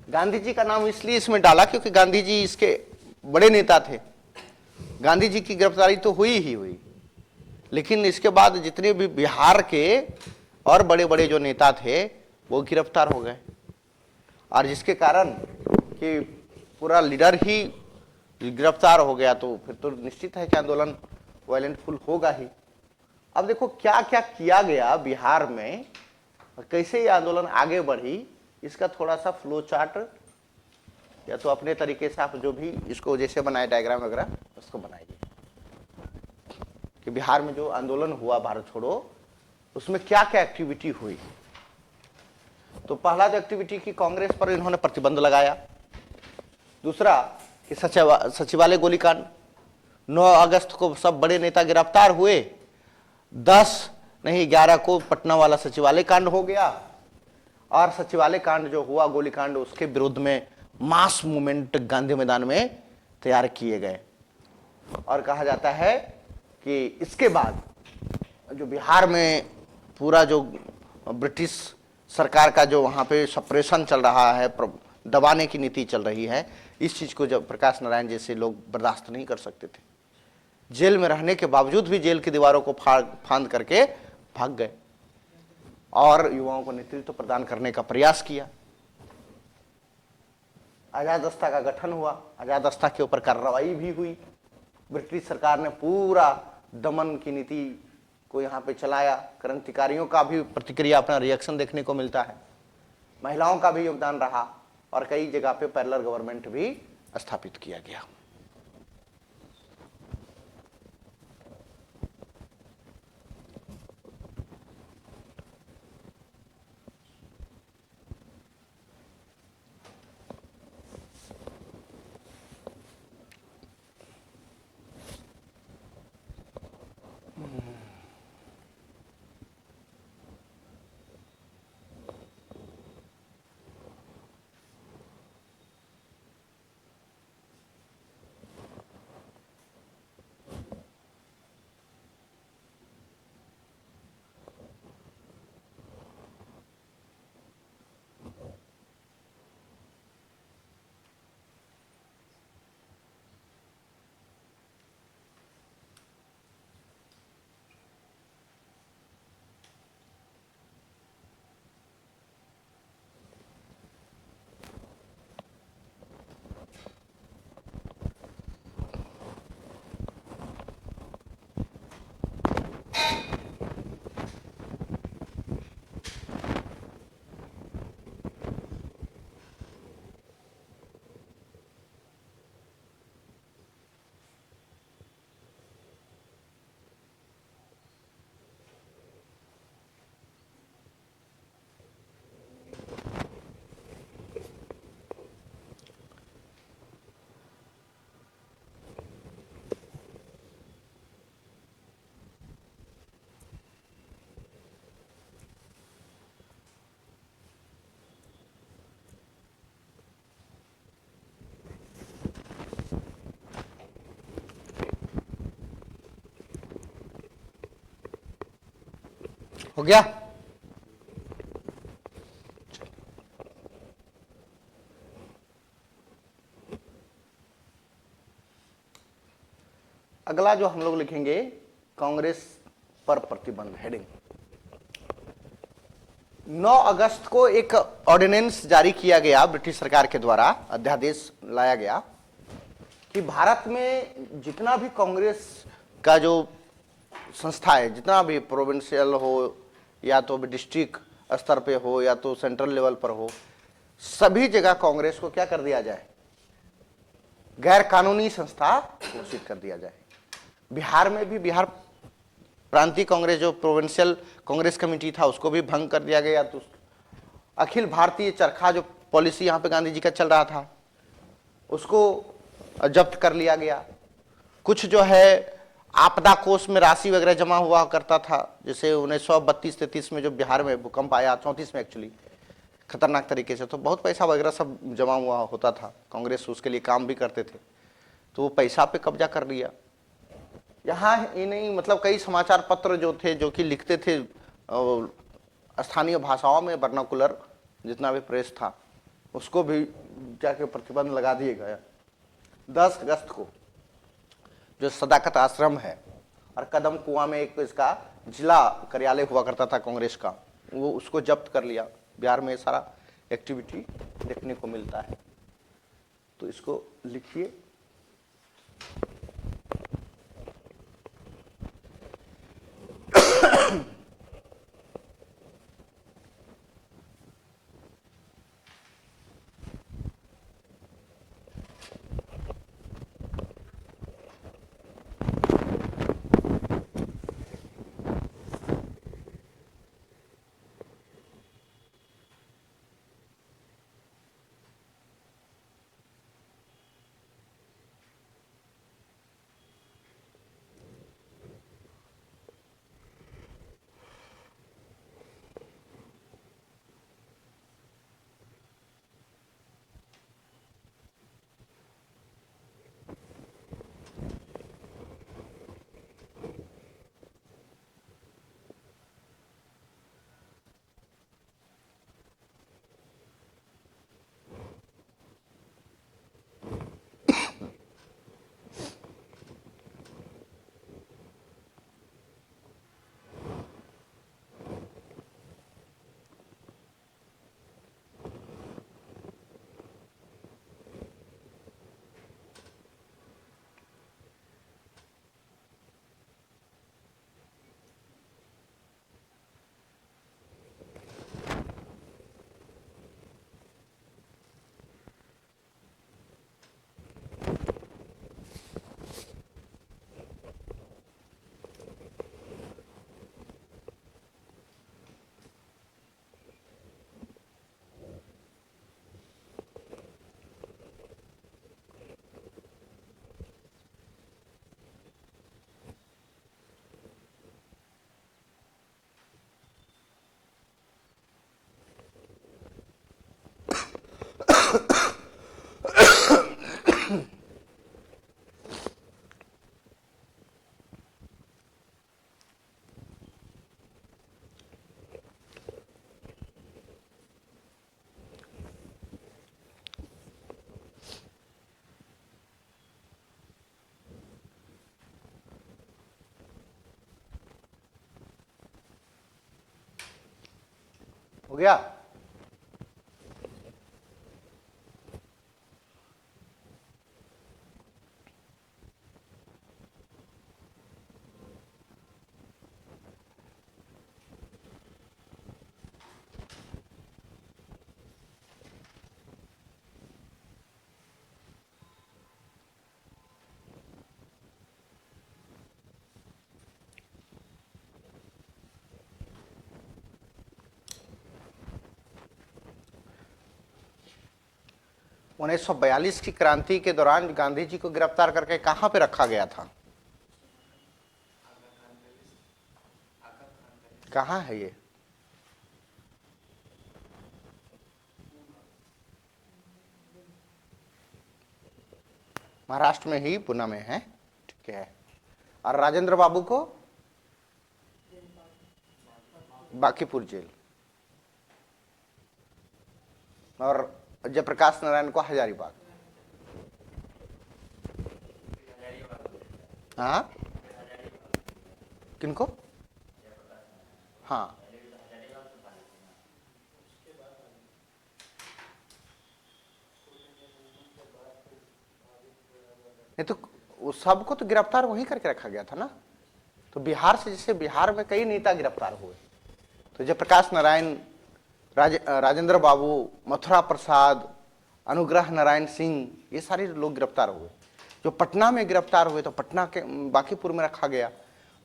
गांधी जी का नाम इसलिए इसमें डाला क्योंकि गांधी जी इसके बड़े नेता थे। गांधी जी की गिरफ्तारी तो हुई ही हुई, लेकिन इसके बाद जितने भी बिहार के और बड़े बड़े जो नेता थे वो गिरफ्तार हो गए, और जिसके कारण कि पूरा लीडर ही गिरफ्तार हो गया, तो फिर तो निश्चित है कि आंदोलन वायलेंटफुल होगा ही। अब देखो क्या क्या किया गया बिहार में और कैसे ये आंदोलन आगे बढ़ी, इसका थोड़ा सा फ्लो चार्ट या तो अपने तरीके से आप जो भी इसको जैसे बनाए डायग्राम वगैरह उसको बनाइए कि बिहार में जो आंदोलन हुआ भारत छोड़ो, उसमें क्या क्या एक्टिविटी हुई। तो पहला जो एक्टिविटी की, कांग्रेस पर इन्होंने प्रतिबंध लगाया। दूसरा कि सचिवालय गोलीकांड, 9 अगस्त को सब बड़े नेता गिरफ्तार हुए, 10 नहीं 11 को पटना वाला सचिवालय कांड हो गया, और सचिवालय कांड जो हुआ गोलीकांड, उसके विरुद्ध में मास मूवमेंट गांधी मैदान में तैयार किए गए। और कहा जाता है कि इसके बाद जो बिहार में पूरा जो ब्रिटिश सरकार का जो वहाँ पे सप्रेशन चल रहा है, दबाने की नीति चल रही है, इस चीज को जब प्रकाश नारायण जैसे लोग बर्दाश्त नहीं कर सकते थे, जेल में रहने के बावजूद भी जेल की दीवारों को फांद करके भाग गए और युवाओं को नेतृत्व प्रदान करने का प्रयास किया। आजाद दस्ता का गठन हुआ, आजाद दस्ता के ऊपर कार्रवाई भी हुई। ब्रिटिश सरकार ने पूरा दमन की नीति को यहाँ पे चलाया। क्रांतिकारियों का भी प्रतिक्रिया, अपना रिएक्शन देखने को मिलता है। महिलाओं का भी योगदान रहा और कई जगह पे पैरेलल गवर्नमेंट भी स्थापित किया गया। हो गया। अगला जो हम लोग लिखेंगे, कांग्रेस पर प्रतिबंध, हेडिंग। 9 अगस्त को एक ऑर्डिनेंस जारी किया गया ब्रिटिश सरकार के द्वारा, अध्यादेश लाया गया कि भारत में जितना भी कांग्रेस का जो संस्था है, जितना भी प्रोविंशियल हो या तो डिस्ट्रिक्ट स्तर पे हो या तो सेंट्रल लेवल पर हो, सभी जगह कांग्रेस को क्या कर दिया जाए, गैर कानूनी संस्था घोषित कर दिया जाए। बिहार में भी बिहार प्रांतीय कांग्रेस जो प्रोविंशियल कांग्रेस कमेटी था उसको भी भंग कर दिया गया। तो अखिल भारतीय चरखा जो पॉलिसी यहाँ पे गांधी जी का चल रहा था उसको जब्त कर लिया गया। कुछ जो है आपदा कोष में राशि वगैरह जमा हुआ करता था, जैसे 1932-33 में जो बिहार में भूकंप आया, 34 में एक्चुअली, खतरनाक तरीके से, तो बहुत पैसा वगैरह सब जमा हुआ होता था, कांग्रेस उसके लिए काम भी करते थे, तो वो पैसा पे कब्जा कर लिया। यहाँ ये नहीं, मतलब कई समाचार पत्र जो थे जो कि लिखते थे स्थानीय भाषाओं में, वर्नाकुलर जितना भी प्रेस था उसको भी जाके प्रतिबंध लगा दिए गया। 10 अगस्त को जो सदाकत आश्रम है और कदम कुआं में एक इसका जिला कार्यालय हुआ करता था कांग्रेस का, वो उसको जब्त कर लिया। बिहार में सारा एक्टिविटी देखने को मिलता है, तो इसको लिखिए। हो गया? उन्नीस 1942 की क्रांति के दौरान गांधी जी को गिरफ्तार करके कहां पे रखा गया था? कहां है ये? महाराष्ट्र में ही, पुणे में है, ठीक है। और राजेंद्र बाबू को बांकीपुर जेल, और जयप्रकाश नारायण को हजारीबाग। हाँ किनको? हाँ नहीं तो वो सबको तो गिरफ्तार वहीं करके रखा गया था ना। तो बिहार से, जैसे बिहार में कई नेता गिरफ्तार हुए, तो जयप्रकाश नारायण, राजेंद्र बाबू, मथुरा प्रसाद, अनुग्रह नारायण सिंह, ये सारे लोग गिरफ्तार हुए। जो पटना में गिरफ्तार हुए तो पटना के बांकीपुर में रखा गया।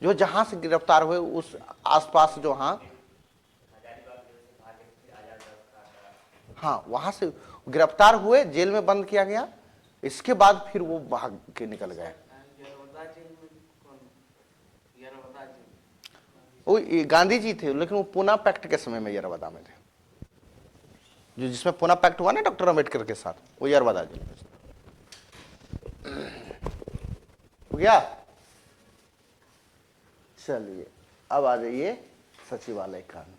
जो जहां से गिरफ्तार हुए उस आसपास जो, हाँ हाँ वहां से गिरफ्तार हुए, जेल में बंद किया गया। इसके बाद फिर वो भाग के निकल गए। यरवदा जेल में कौन? यरवदा जेल वो ये गांधी जी थे, लेकिन वो पूना पैक्ट के समय में यरवदा में थे। जो जिसमें पूना पैक्ट हुआ ना डॉक्टर अम्बेडकर के साथ, वो यरवदा जेल में। हो गया? चलिए अब आ जाइए सचिवालय कांड।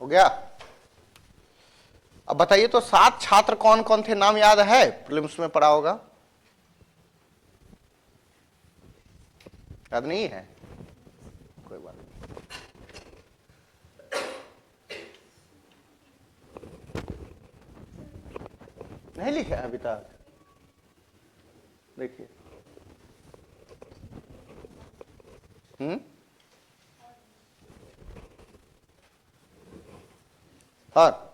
हो गया? अब बताइए तो 7 छात्र कौन कौन थे, नाम याद है? प्रीलिम्स में पढ़ा होगा। याद नहीं है? कोई बात नहीं। नहीं लिखे अभी तक? देखिए और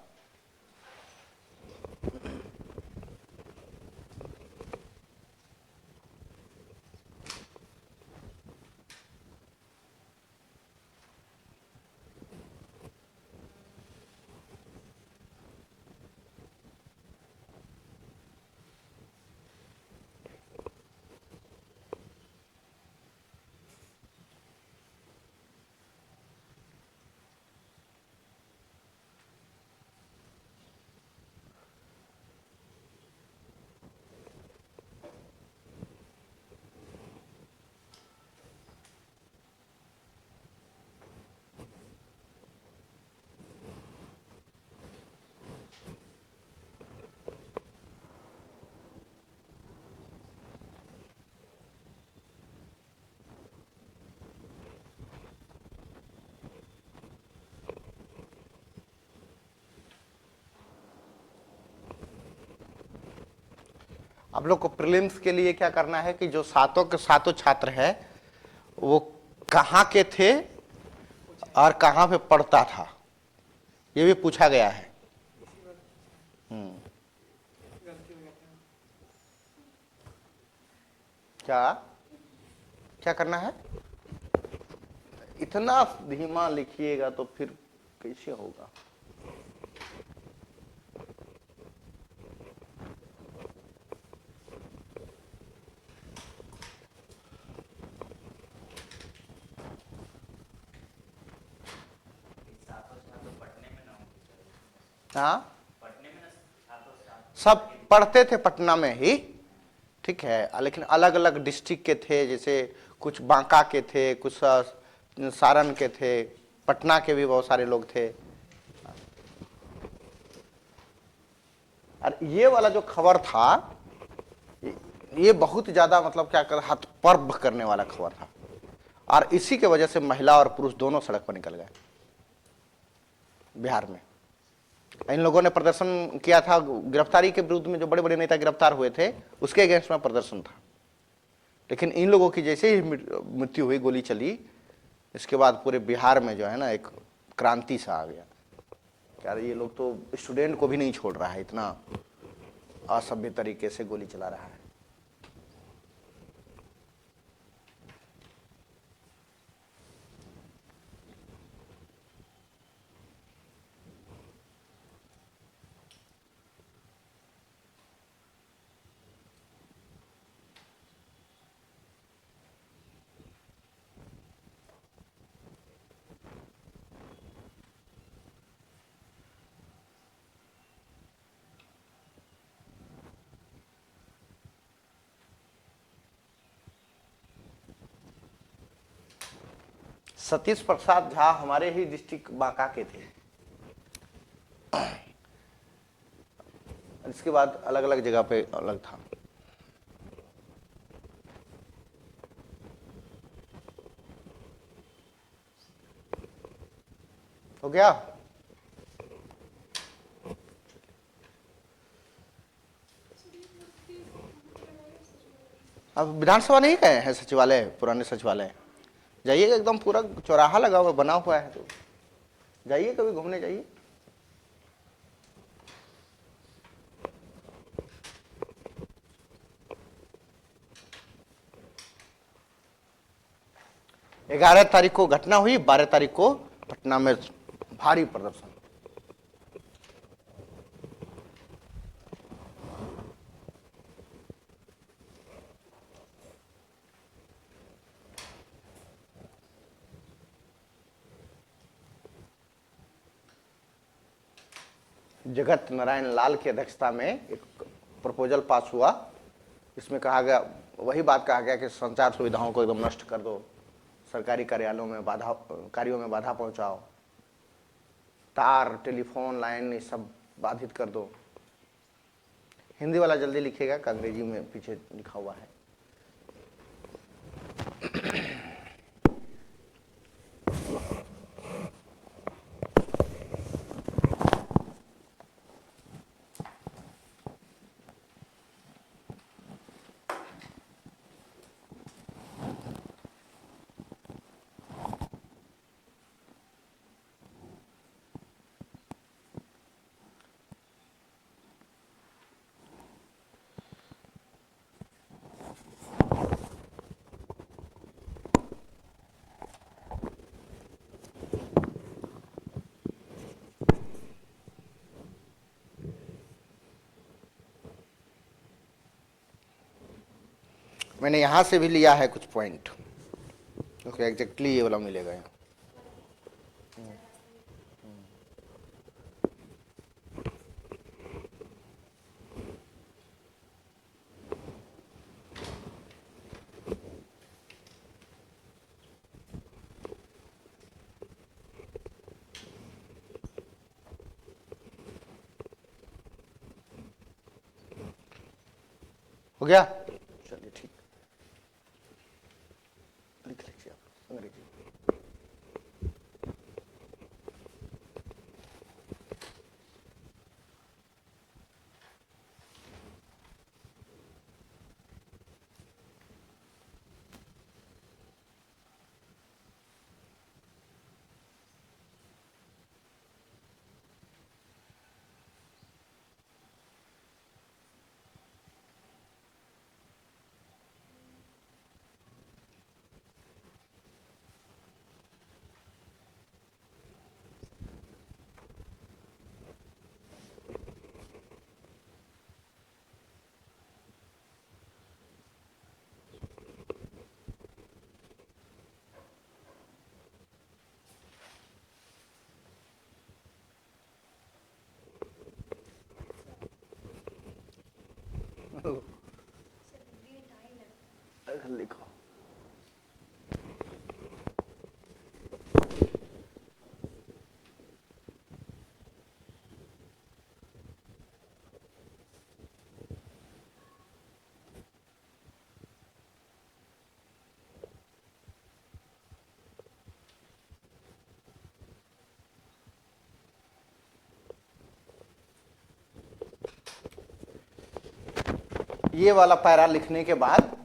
आप लोग को प्रीलिम्स के लिए क्या करना है कि जो सातों के सातों छात्र है वो कहाँ के थे और कहाँ पे पढ़ता था, ये भी पूछा गया है। इसी बार गलती हो गया था। क्या क्या करना है? इतना धीमा लिखिएगा तो फिर कैसे होगा? हाँ, सब पढ़ते थे पटना में ही, ठीक है, लेकिन अलग अलग डिस्ट्रिक्ट के थे, जैसे कुछ बांका के थे, कुछ सारण के थे, पटना के भी बहुत सारे लोग थे। और ये वाला जो खबर था ये बहुत ज्यादा मतलब क्या कर हतप्रभ करने वाला खबर था, और इसी के वजह से महिला और पुरुष दोनों सड़क पर निकल गए बिहार में। इन लोगों ने प्रदर्शन किया था गिरफ्तारी के विरुद्ध में, जो बड़े बड़े नेता गिरफ्तार हुए थे उसके अगेंस्ट में प्रदर्शन था, लेकिन इन लोगों की जैसे ही मृत्यु हुई, गोली चली, इसके बाद पूरे बिहार में जो है ना एक क्रांति सा आ गया। यार ये लोग तो स्टूडेंट को भी नहीं छोड़ रहा है, इतना असभ्य तरीके से गोली चला रहा है। सतीश प्रसाद झा हमारे ही डिस्ट्रिक्ट बांका के थे। इसके बाद अलग अलग जगह पे अलग था। हो गया? अब विधानसभा नहीं गए हैं सचिवालय, पुराने सचिवालय जाइए, एकदम पूरा चौराहा लगा हुआ बना हुआ है, तो जाइए कभी घूमने जाइए। ग्यारह तारीख को घटना हुई, 12 तारीख को पटना में भारी प्रदर्शन। जगत नारायण लाल की अध्यक्षता में एक प्रपोजल पास हुआ। इसमें कहा गया, वही बात कहा गया कि संचार सुविधाओं को एकदम नष्ट कर दो, सरकारी कार्यालयों में कार्यों में बाधा पहुंचाओ, तार टेलीफोन लाइन ये सब बाधित कर दो। हिंदी वाला जल्दी लिखिएगा, अंग्रेजी में पीछे लिखा हुआ है। मैंने यहां से भी लिया है कुछ पॉइंट, ओके एग्जैक्टली ये वाला मिलेगा यहाँ। हो गया, चलिए ठीक, लिख लीजिए आप अंग्रेजी। लिखो। ये वाला पैरा लिखने के बाद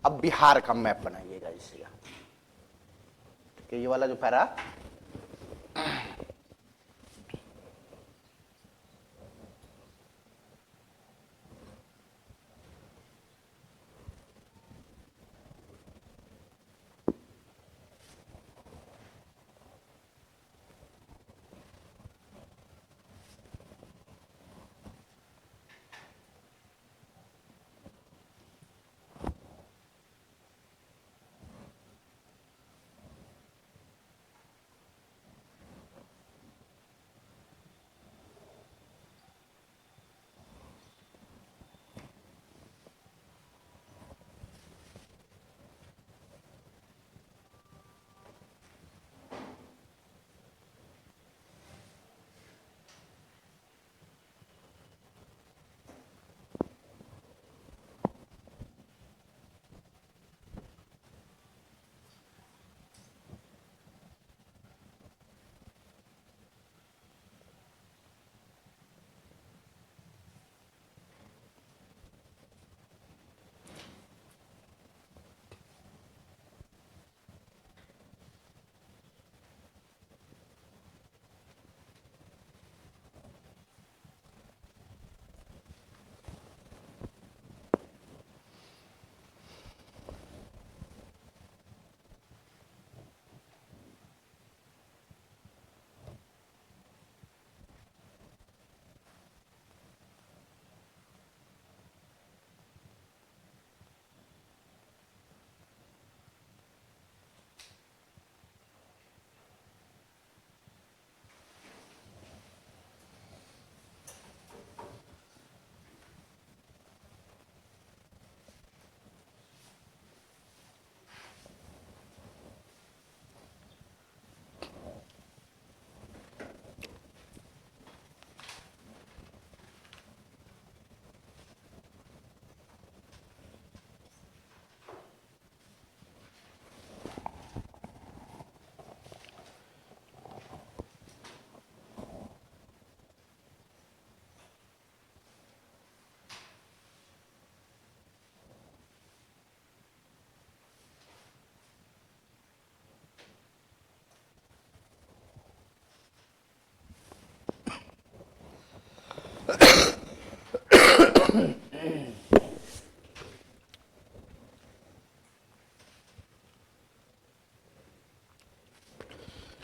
अब बिहार का मैप बनाइएगा इसका, ठीक है। ये वाला जो पैरा,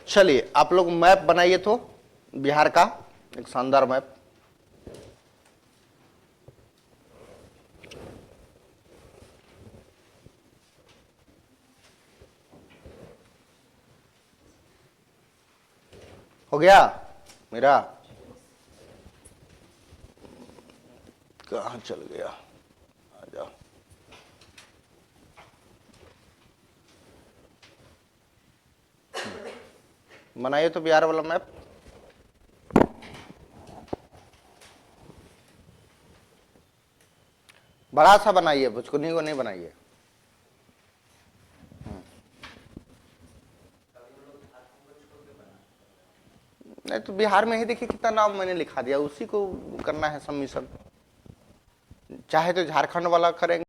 चलिए आप लोग मैप बनाइए तो बिहार का एक शानदार मैप। हो गया मेरा? कहाँ चल गया? आ जाओ। बनाइए तो बिहार वाला मैप। बड़ा सा बनाइए, बुचकुनी को नहीं बनाइए। नहीं तो बिहार में ही देखिए कितना नाम मैंने लिखा दिया, उसी को करना है सबमिशन। चाहे तो झारखंड वाला करेंगे।